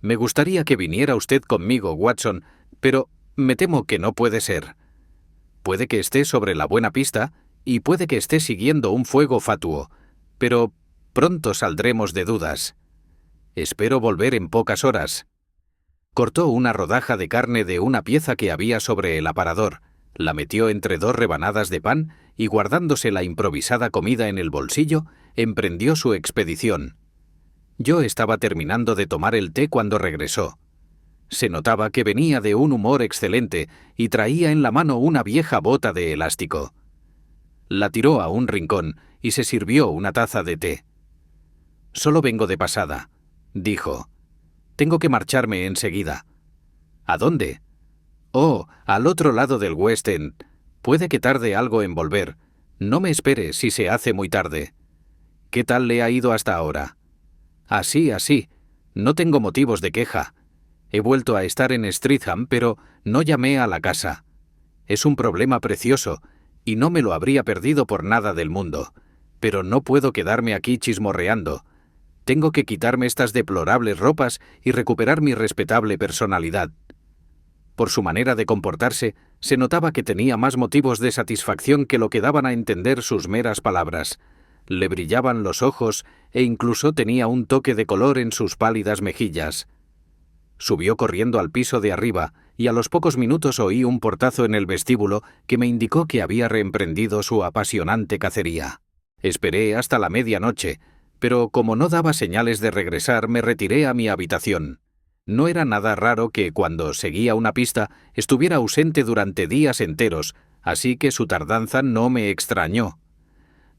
«Me gustaría que viniera usted conmigo, Watson, pero me temo que no puede ser. Puede que esté sobre la buena pista y puede que esté siguiendo un fuego fatuo, pero pronto saldremos de dudas. Espero volver en pocas horas». Cortó una rodaja de carne de una pieza que había sobre el aparador, la metió entre 2 rebanadas de pan y, guardándose la improvisada comida en el bolsillo, emprendió su expedición. Yo estaba terminando de tomar el té cuando regresó. Se notaba que venía de un humor excelente y traía en la mano una vieja bota de elástico. La tiró a un rincón y se sirvió una taza de té. «Solo vengo de pasada», dijo. «Tengo que marcharme enseguida». «¿A dónde?» «Oh, al otro lado del West End. Puede que tarde algo en volver. No me espere si se hace muy tarde». «¿Qué tal le ha ido hasta ahora?» «Así. No tengo motivos de queja. He vuelto a estar en Streatham, pero no llamé a la casa. Es un problema precioso, y no me lo habría perdido por nada del mundo. Pero no puedo quedarme aquí chismorreando. Tengo que quitarme estas deplorables ropas y recuperar mi respetable personalidad». Por su manera de comportarse, se notaba que tenía más motivos de satisfacción que lo que daban a entender sus meras palabras. Le brillaban los ojos e incluso tenía un toque de color en sus pálidas mejillas. Subió corriendo al piso de arriba y a los pocos minutos oí un portazo en el vestíbulo que me indicó que había reemprendido su apasionante cacería. Esperé hasta la medianoche, pero como no daba señales de regresar, me retiré a mi habitación. No era nada raro que, cuando seguía una pista, estuviera ausente durante días enteros, así que su tardanza no me extrañó.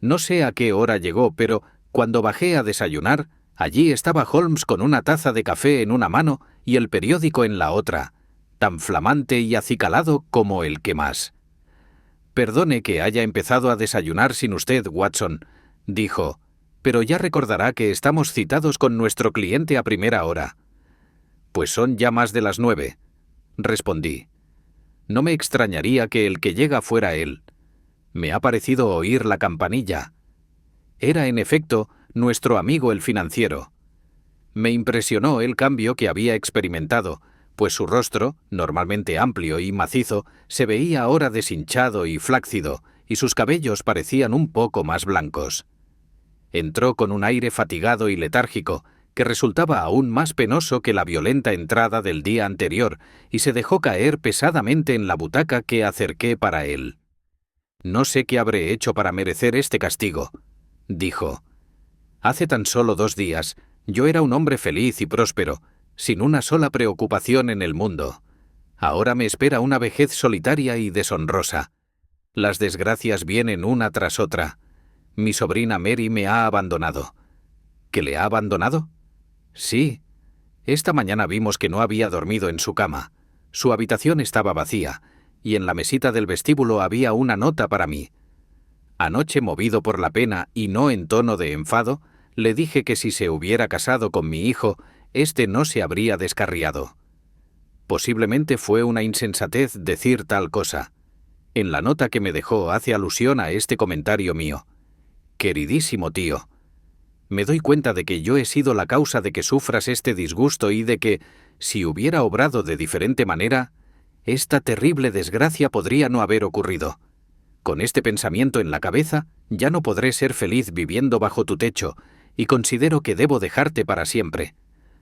No sé a qué hora llegó, pero cuando bajé a desayunar, allí estaba Holmes con una taza de café en una mano y el periódico en la otra, tan flamante y acicalado como el que más. «Perdone que haya empezado a desayunar sin usted, Watson», dijo, «pero ya recordará que estamos citados con nuestro cliente a primera hora». «Pues son ya más de las 9», respondí. «No me extrañaría que el que llega fuera él. Me ha parecido oír la campanilla». Era, en efecto, nuestro amigo el financiero. Me impresionó el cambio que había experimentado, pues su rostro, normalmente amplio y macizo, se veía ahora deshinchado y flácido, y sus cabellos parecían un poco más blancos. Entró con un aire fatigado y letárgico, que resultaba aún más penoso que la violenta entrada del día anterior, y se dejó caer pesadamente en la butaca que acerqué para él. «No sé qué habré hecho para merecer este castigo», dijo. «Hace tan solo 2 días yo era un hombre feliz y próspero, sin una sola preocupación en el mundo. Ahora me espera una vejez solitaria y deshonrosa. Las desgracias vienen una tras otra. Mi sobrina Mary me ha abandonado». ¿Que le ha abandonado? Sí. Esta mañana vimos que no había dormido en su cama. Su habitación estaba vacía, y en la mesita del vestíbulo había una nota para mí. Anoche, movido por la pena y no en tono de enfado, le dije que si se hubiera casado con mi hijo, éste no se habría descarriado. Posiblemente fue una insensatez decir tal cosa. En la nota que me dejó hace alusión a este comentario mío. «Queridísimo tío, me doy cuenta de que yo he sido la causa de que sufras este disgusto y de que, si hubiera obrado de diferente manera, esta terrible desgracia podría no haber ocurrido. Con este pensamiento en la cabeza, ya no podré ser feliz viviendo bajo tu techo, y considero que debo dejarte para siempre.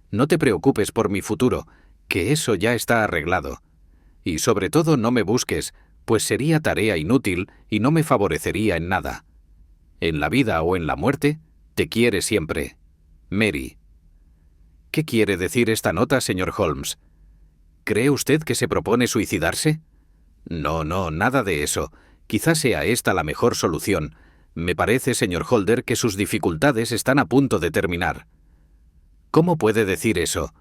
No te preocupes por mi futuro, que eso ya está arreglado. Y sobre todo no me busques, pues sería tarea inútil y no me favorecería en nada. En la vida o en la muerte, te quiere siempre. Mary». «¿Qué quiere decir esta nota, señor Holmes? ¿Cree usted que se propone suicidarse?» No, nada de eso. Quizá sea esta la mejor solución. Me parece, señor Holder, que sus dificultades están a punto de terminar. ¿Cómo puede decir eso?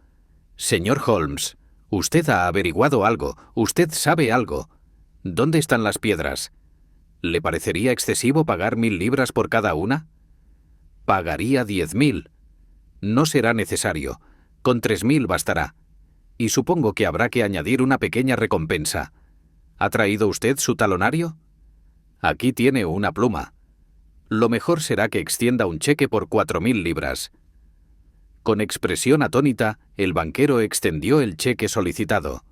Señor Holmes, usted ha averiguado algo, usted sabe algo. ¿Dónde están las piedras? ¿Le parecería excesivo pagar 1000 libras por cada una? Pagaría 10.000. No será necesario. Con 3.000 bastará. Y supongo que habrá que añadir una pequeña recompensa. ¿Ha traído usted su talonario? Aquí tiene una pluma. Lo mejor será que extienda un cheque por 4.000 libras. Con expresión atónita, el banquero extendió el cheque solicitado.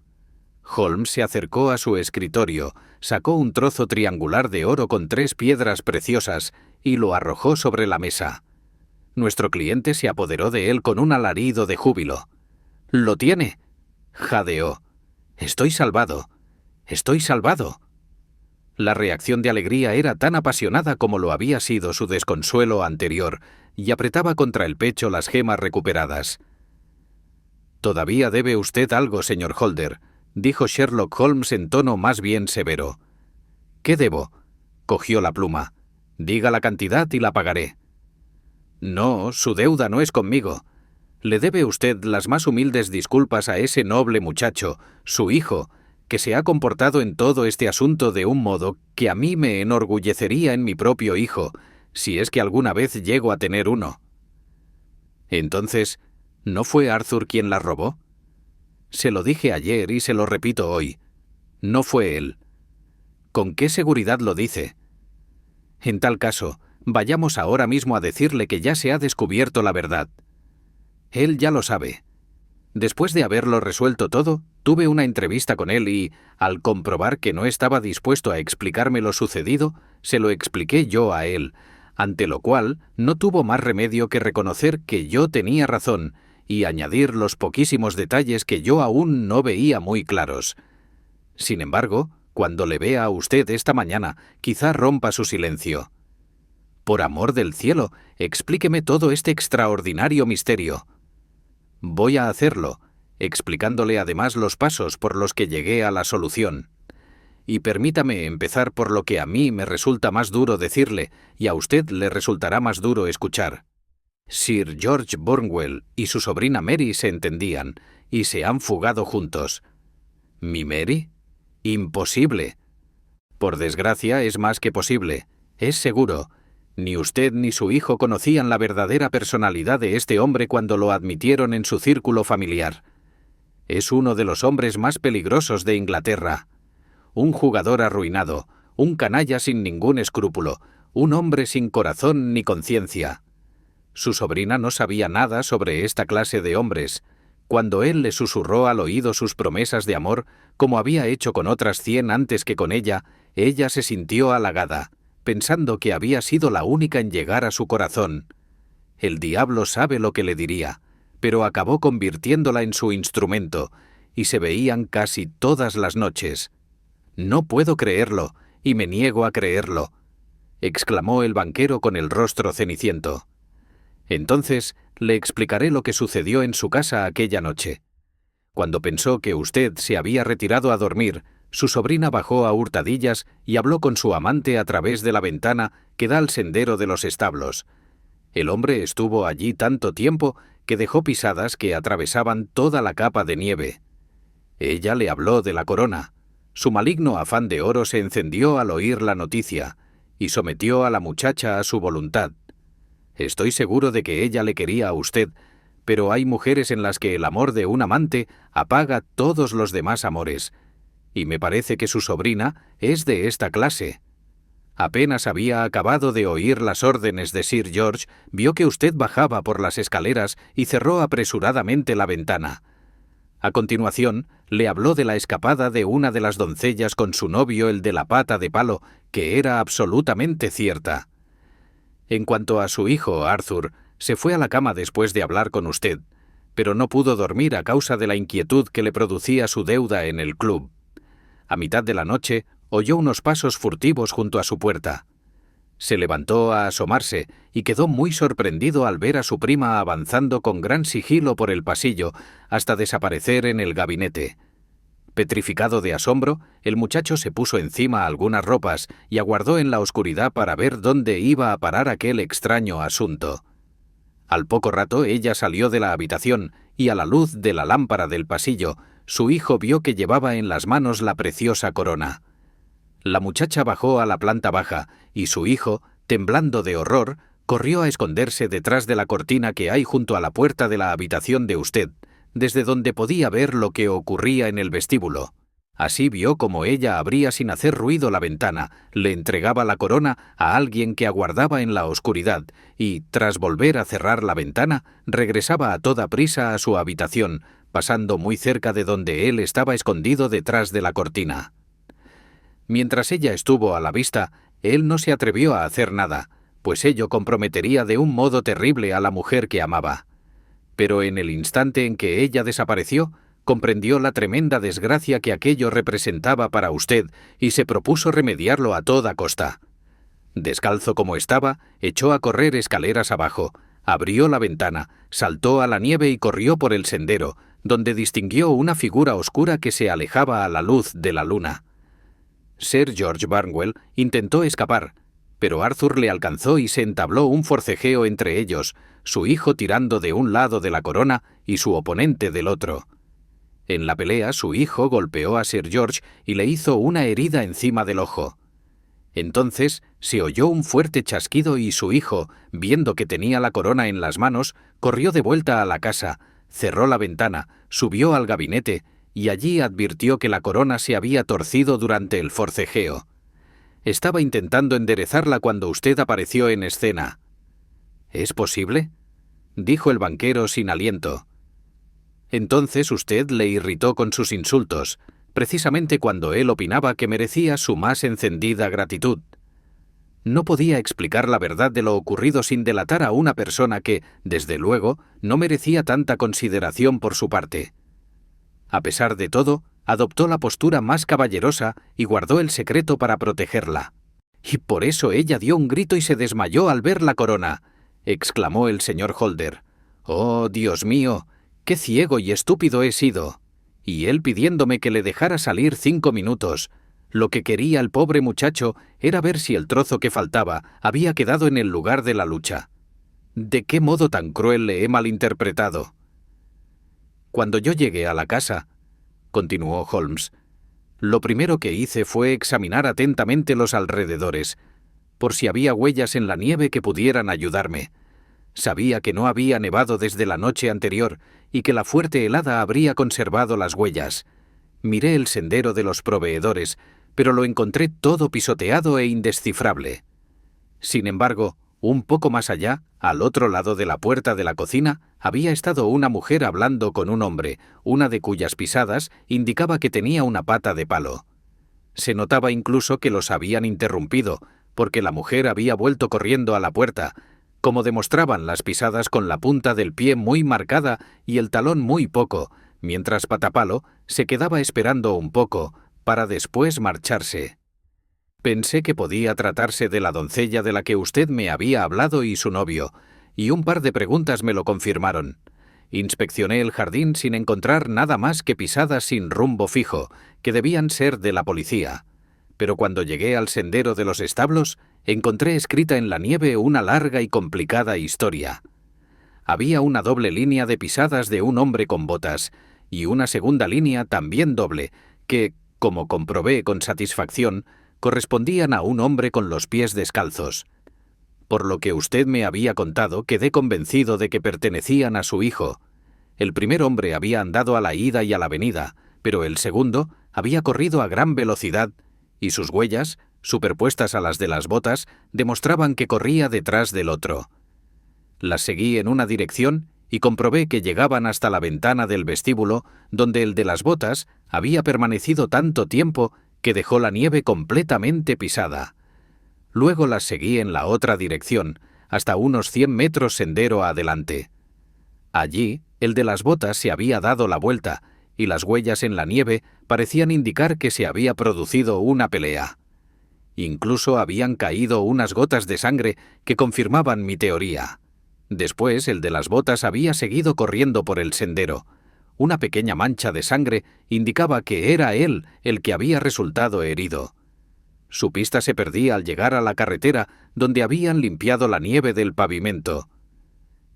Holmes se acercó a su escritorio, sacó un trozo triangular de oro con 3 piedras preciosas y lo arrojó sobre la mesa. Nuestro cliente se apoderó de él con un alarido de júbilo. «¿Lo tiene?», jadeó. «Estoy salvado. Estoy salvado». La reacción de alegría era tan apasionada como lo había sido su desconsuelo anterior, y apretaba contra el pecho las gemas recuperadas. «Todavía debe usted algo, señor Holder», dijo Sherlock Holmes en tono más bien severo. «¿Qué debo?», cogió la pluma. «Diga la cantidad y la pagaré». «No, su deuda no es conmigo. Le debe usted las más humildes disculpas a ese noble muchacho, su hijo, que se ha comportado en todo este asunto de un modo que a mí me enorgullecería en mi propio hijo, si es que alguna vez llego a tener uno». «Entonces, ¿no fue Arthur quien la robó?». «Se lo dije ayer y se lo repito hoy. No fue él». «¿Con qué seguridad lo dice?». «En tal caso, vayamos ahora mismo a decirle que ya se ha descubierto la verdad. Él ya lo sabe. Después de haberlo resuelto todo, tuve una entrevista con él y, al comprobar que no estaba dispuesto a explicarme lo sucedido, se lo expliqué yo a él, ante lo cual no tuvo más remedio que reconocer que yo tenía razón y añadir los poquísimos detalles que yo aún no veía muy claros. Sin embargo, cuando le vea a usted esta mañana, quizá rompa su silencio. Por amor del cielo, explíqueme todo este extraordinario misterio». «Voy a hacerlo», explicándole además los pasos por los que llegué a la solución. «Y permítame empezar por lo que a mí me resulta más duro decirle y a usted le resultará más duro escuchar. Sir George Burnwell y su sobrina Mary se entendían y se han fugado juntos». «¿Mi Mary? Imposible». «Por desgracia es más que posible. Es seguro. Ni usted ni su hijo conocían la verdadera personalidad de este hombre cuando lo admitieron en su círculo familiar. Es uno de los hombres más peligrosos de Inglaterra. Un jugador arruinado, un canalla sin ningún escrúpulo, un hombre sin corazón ni conciencia. Su sobrina no sabía nada sobre esta clase de hombres. Cuando él le susurró al oído sus promesas de amor, como había hecho con otras 100 antes que con ella se sintió halagada, pensando que había sido la única en llegar a su corazón. El diablo sabe lo que le diría, pero acabó convirtiéndola en su instrumento, y se veían casi todas las noches. «No puedo creerlo, y me niego a creerlo», exclamó el banquero con el rostro ceniciento. «Entonces le explicaré lo que sucedió en su casa aquella noche. Cuando pensó que usted se había retirado a dormir, su sobrina bajó a hurtadillas y habló con su amante a través de la ventana que da al sendero de los establos. El hombre estuvo allí tanto tiempo que dejó pisadas que atravesaban toda la capa de nieve. Ella le habló de la corona. Su maligno afán de oro se encendió al oír la noticia y sometió a la muchacha a su voluntad. Estoy seguro de que ella le quería a usted, pero hay mujeres en las que el amor de un amante apaga todos los demás amores, y me parece que su sobrina es de esta clase. Apenas había acabado de oír las órdenes de Sir George, vio que usted bajaba por las escaleras y cerró apresuradamente la ventana. A continuación, le habló de la escapada de una de las doncellas con su novio, el de la pata de palo, que era absolutamente cierta. En cuanto a su hijo, Arthur, se fue a la cama después de hablar con usted, pero no pudo dormir a causa de la inquietud que le producía su deuda en el club. A mitad de la noche, oyó unos pasos furtivos junto a su puerta. Se levantó a asomarse y quedó muy sorprendido al ver a su prima avanzando con gran sigilo por el pasillo hasta desaparecer en el gabinete. Petrificado de asombro, el muchacho se puso encima algunas ropas y aguardó en la oscuridad para ver dónde iba a parar aquel extraño asunto. Al poco rato ella salió de la habitación y a la luz de la lámpara del pasillo, su hijo vio que llevaba en las manos la preciosa corona. La muchacha bajó a la planta baja y su hijo, temblando de horror, corrió a esconderse detrás de la cortina que hay junto a la puerta de la habitación de usted, desde donde podía ver lo que ocurría en el vestíbulo. Así vio como ella abría sin hacer ruido la ventana, le entregaba la corona a alguien que aguardaba en la oscuridad y, tras volver a cerrar la ventana, regresaba a toda prisa a su habitación, pasando muy cerca de donde él estaba escondido detrás de la cortina. Mientras ella estuvo a la vista, él no se atrevió a hacer nada, pues ello comprometería de un modo terrible a la mujer que amaba. Pero en el instante en que ella desapareció, comprendió la tremenda desgracia que aquello representaba para usted y se propuso remediarlo a toda costa. Descalzo como estaba, echó a correr escaleras abajo, abrió la ventana, saltó a la nieve y corrió por el sendero, donde distinguió una figura oscura que se alejaba a la luz de la luna. Sir George Barnwell intentó escapar, pero Arthur le alcanzó y se entabló un forcejeo entre ellos, su hijo tirando de un lado de la corona y su oponente del otro. En la pelea, su hijo golpeó a Sir George y le hizo una herida encima del ojo. Entonces se oyó un fuerte chasquido y su hijo, viendo que tenía la corona en las manos, corrió de vuelta a la casa, cerró la ventana, subió al gabinete y allí advirtió que la corona se había torcido durante el forcejeo. Estaba intentando enderezarla cuando usted apareció en escena. ¿Es posible?, dijo el banquero sin aliento. Entonces usted le irritó con sus insultos, precisamente cuando él opinaba que merecía su más encendida gratitud. No podía explicar la verdad de lo ocurrido sin delatar a una persona que, desde luego, no merecía tanta consideración por su parte. A pesar de todo, adoptó la postura más caballerosa y guardó el secreto para protegerla. «Y por eso ella dio un grito y se desmayó al ver la corona», exclamó el señor Holder. «¡Oh, Dios mío! ¡Qué ciego y estúpido he sido! Y él pidiéndome que le dejara salir 5 minutos. Lo que quería el pobre muchacho era ver si el trozo que faltaba había quedado en el lugar de la lucha. ¿De qué modo tan cruel le he malinterpretado?» «Cuando yo llegué a la casa», continuó Holmes, «lo primero que hice fue examinar atentamente los alrededores, por si había huellas en la nieve que pudieran ayudarme. Sabía que no había nevado desde la noche anterior y que la fuerte helada habría conservado las huellas. Miré el sendero de los proveedores, pero lo encontré todo pisoteado e indescifrable. Sin embargo, un poco más allá, al otro lado de la puerta de la cocina, había estado una mujer hablando con un hombre, una de cuyas pisadas indicaba que tenía una pata de palo. Se notaba incluso que los habían interrumpido, porque la mujer había vuelto corriendo a la puerta, como demostraban las pisadas con la punta del pie muy marcada y el talón muy poco, mientras Patapalo se quedaba esperando un poco, para después marcharse. Pensé que podía tratarse de la doncella de la que usted me había hablado y su novio, y un par de preguntas me lo confirmaron. Inspeccioné el jardín sin encontrar nada más que pisadas sin rumbo fijo, que debían ser de la policía. Pero cuando llegué al sendero de los establos, encontré escrita en la nieve una larga y complicada historia. Había una doble línea de pisadas de un hombre con botas, y una segunda línea también doble, que, como comprobé con satisfacción, correspondían a un hombre con los pies descalzos. Por lo que usted me había contado, quedé convencido de que pertenecían a su hijo. El primer hombre había andado a la ida y a la venida, pero el segundo había corrido a gran velocidad, y sus huellas, superpuestas a las de las botas, demostraban que corría detrás del otro. Las seguí en una dirección y comprobé que llegaban hasta la ventana del vestíbulo, donde el de las botas había permanecido tanto tiempo que dejó la nieve completamente pisada. Luego las seguí en la otra dirección, hasta unos 100 metros sendero adelante. Allí, el de las botas se había dado la vuelta, y las huellas en la nieve parecían indicar que se había producido una pelea. Incluso habían caído unas gotas de sangre que confirmaban mi teoría. Después, el de las botas había seguido corriendo por el sendero. Una pequeña mancha de sangre indicaba que era él el que había resultado herido. Su pista se perdía al llegar a la carretera donde habían limpiado la nieve del pavimento.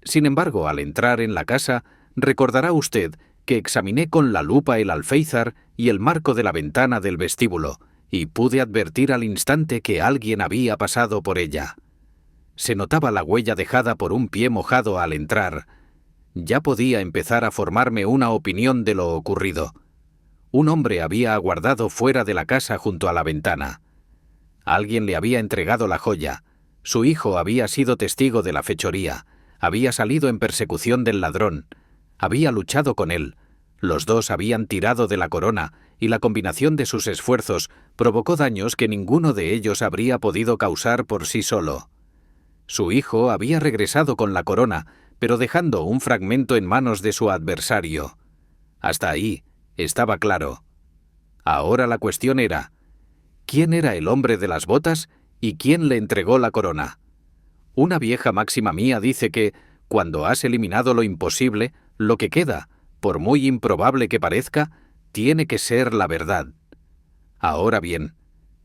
Sin embargo, al entrar en la casa, recordará usted que examiné con la lupa el alféizar y el marco de la ventana del vestíbulo, y pude advertir al instante que alguien había pasado por ella. Se notaba la huella dejada por un pie mojado al entrar. Ya podía empezar a formarme una opinión de lo ocurrido. Un hombre había aguardado fuera de la casa junto a la ventana. Alguien le había entregado la joya. Su hijo había sido testigo de la fechoría. Había salido en persecución del ladrón. Había luchado con él. Los dos habían tirado de la corona, y la combinación de sus esfuerzos provocó daños que ninguno de ellos habría podido causar por sí solo. Su hijo había regresado con la corona, pero dejando un fragmento en manos de su adversario. Hasta ahí estaba claro. Ahora la cuestión era: ¿quién era el hombre de las botas y quién le entregó la corona? Una vieja máxima mía dice que, cuando has eliminado lo imposible, lo que queda, por muy improbable que parezca, tiene que ser la verdad. Ahora bien,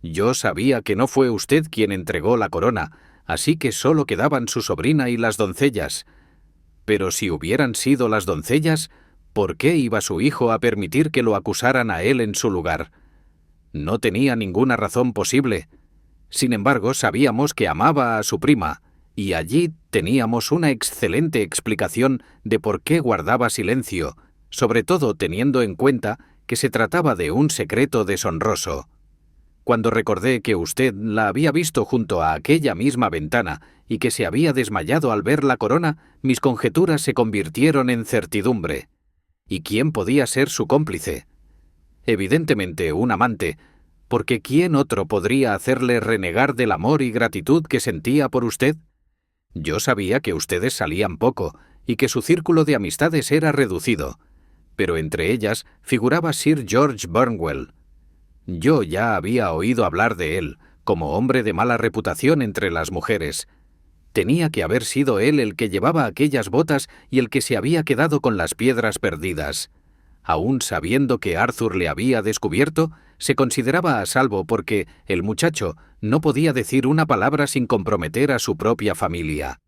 yo sabía que no fue usted quien entregó la corona, así que solo quedaban su sobrina y las doncellas. Pero si hubieran sido las doncellas, ¿por qué iba su hijo a permitir que lo acusaran a él en su lugar? No tenía ninguna razón posible. Sin embargo, sabíamos que amaba a su prima, y allí teníamos una excelente explicación de por qué guardaba silencio, sobre todo teniendo en cuenta que se trataba de un secreto deshonroso. Cuando recordé que usted la había visto junto a aquella misma ventana y que se había desmayado al ver la corona, mis conjeturas se convirtieron en certidumbre. ¿Y quién podía ser su cómplice? Evidentemente un amante, porque ¿quién otro podría hacerle renegar del amor y gratitud que sentía por usted? Yo sabía que ustedes salían poco y que su círculo de amistades era reducido, pero entre ellas figuraba Sir George Burnwell. Yo ya había oído hablar de él, como hombre de mala reputación entre las mujeres. Tenía que haber sido él el que llevaba aquellas botas y el que se había quedado con las piedras perdidas. Aún sabiendo que Arthur le había descubierto, se consideraba a salvo porque el muchacho no podía decir una palabra sin comprometer a su propia familia.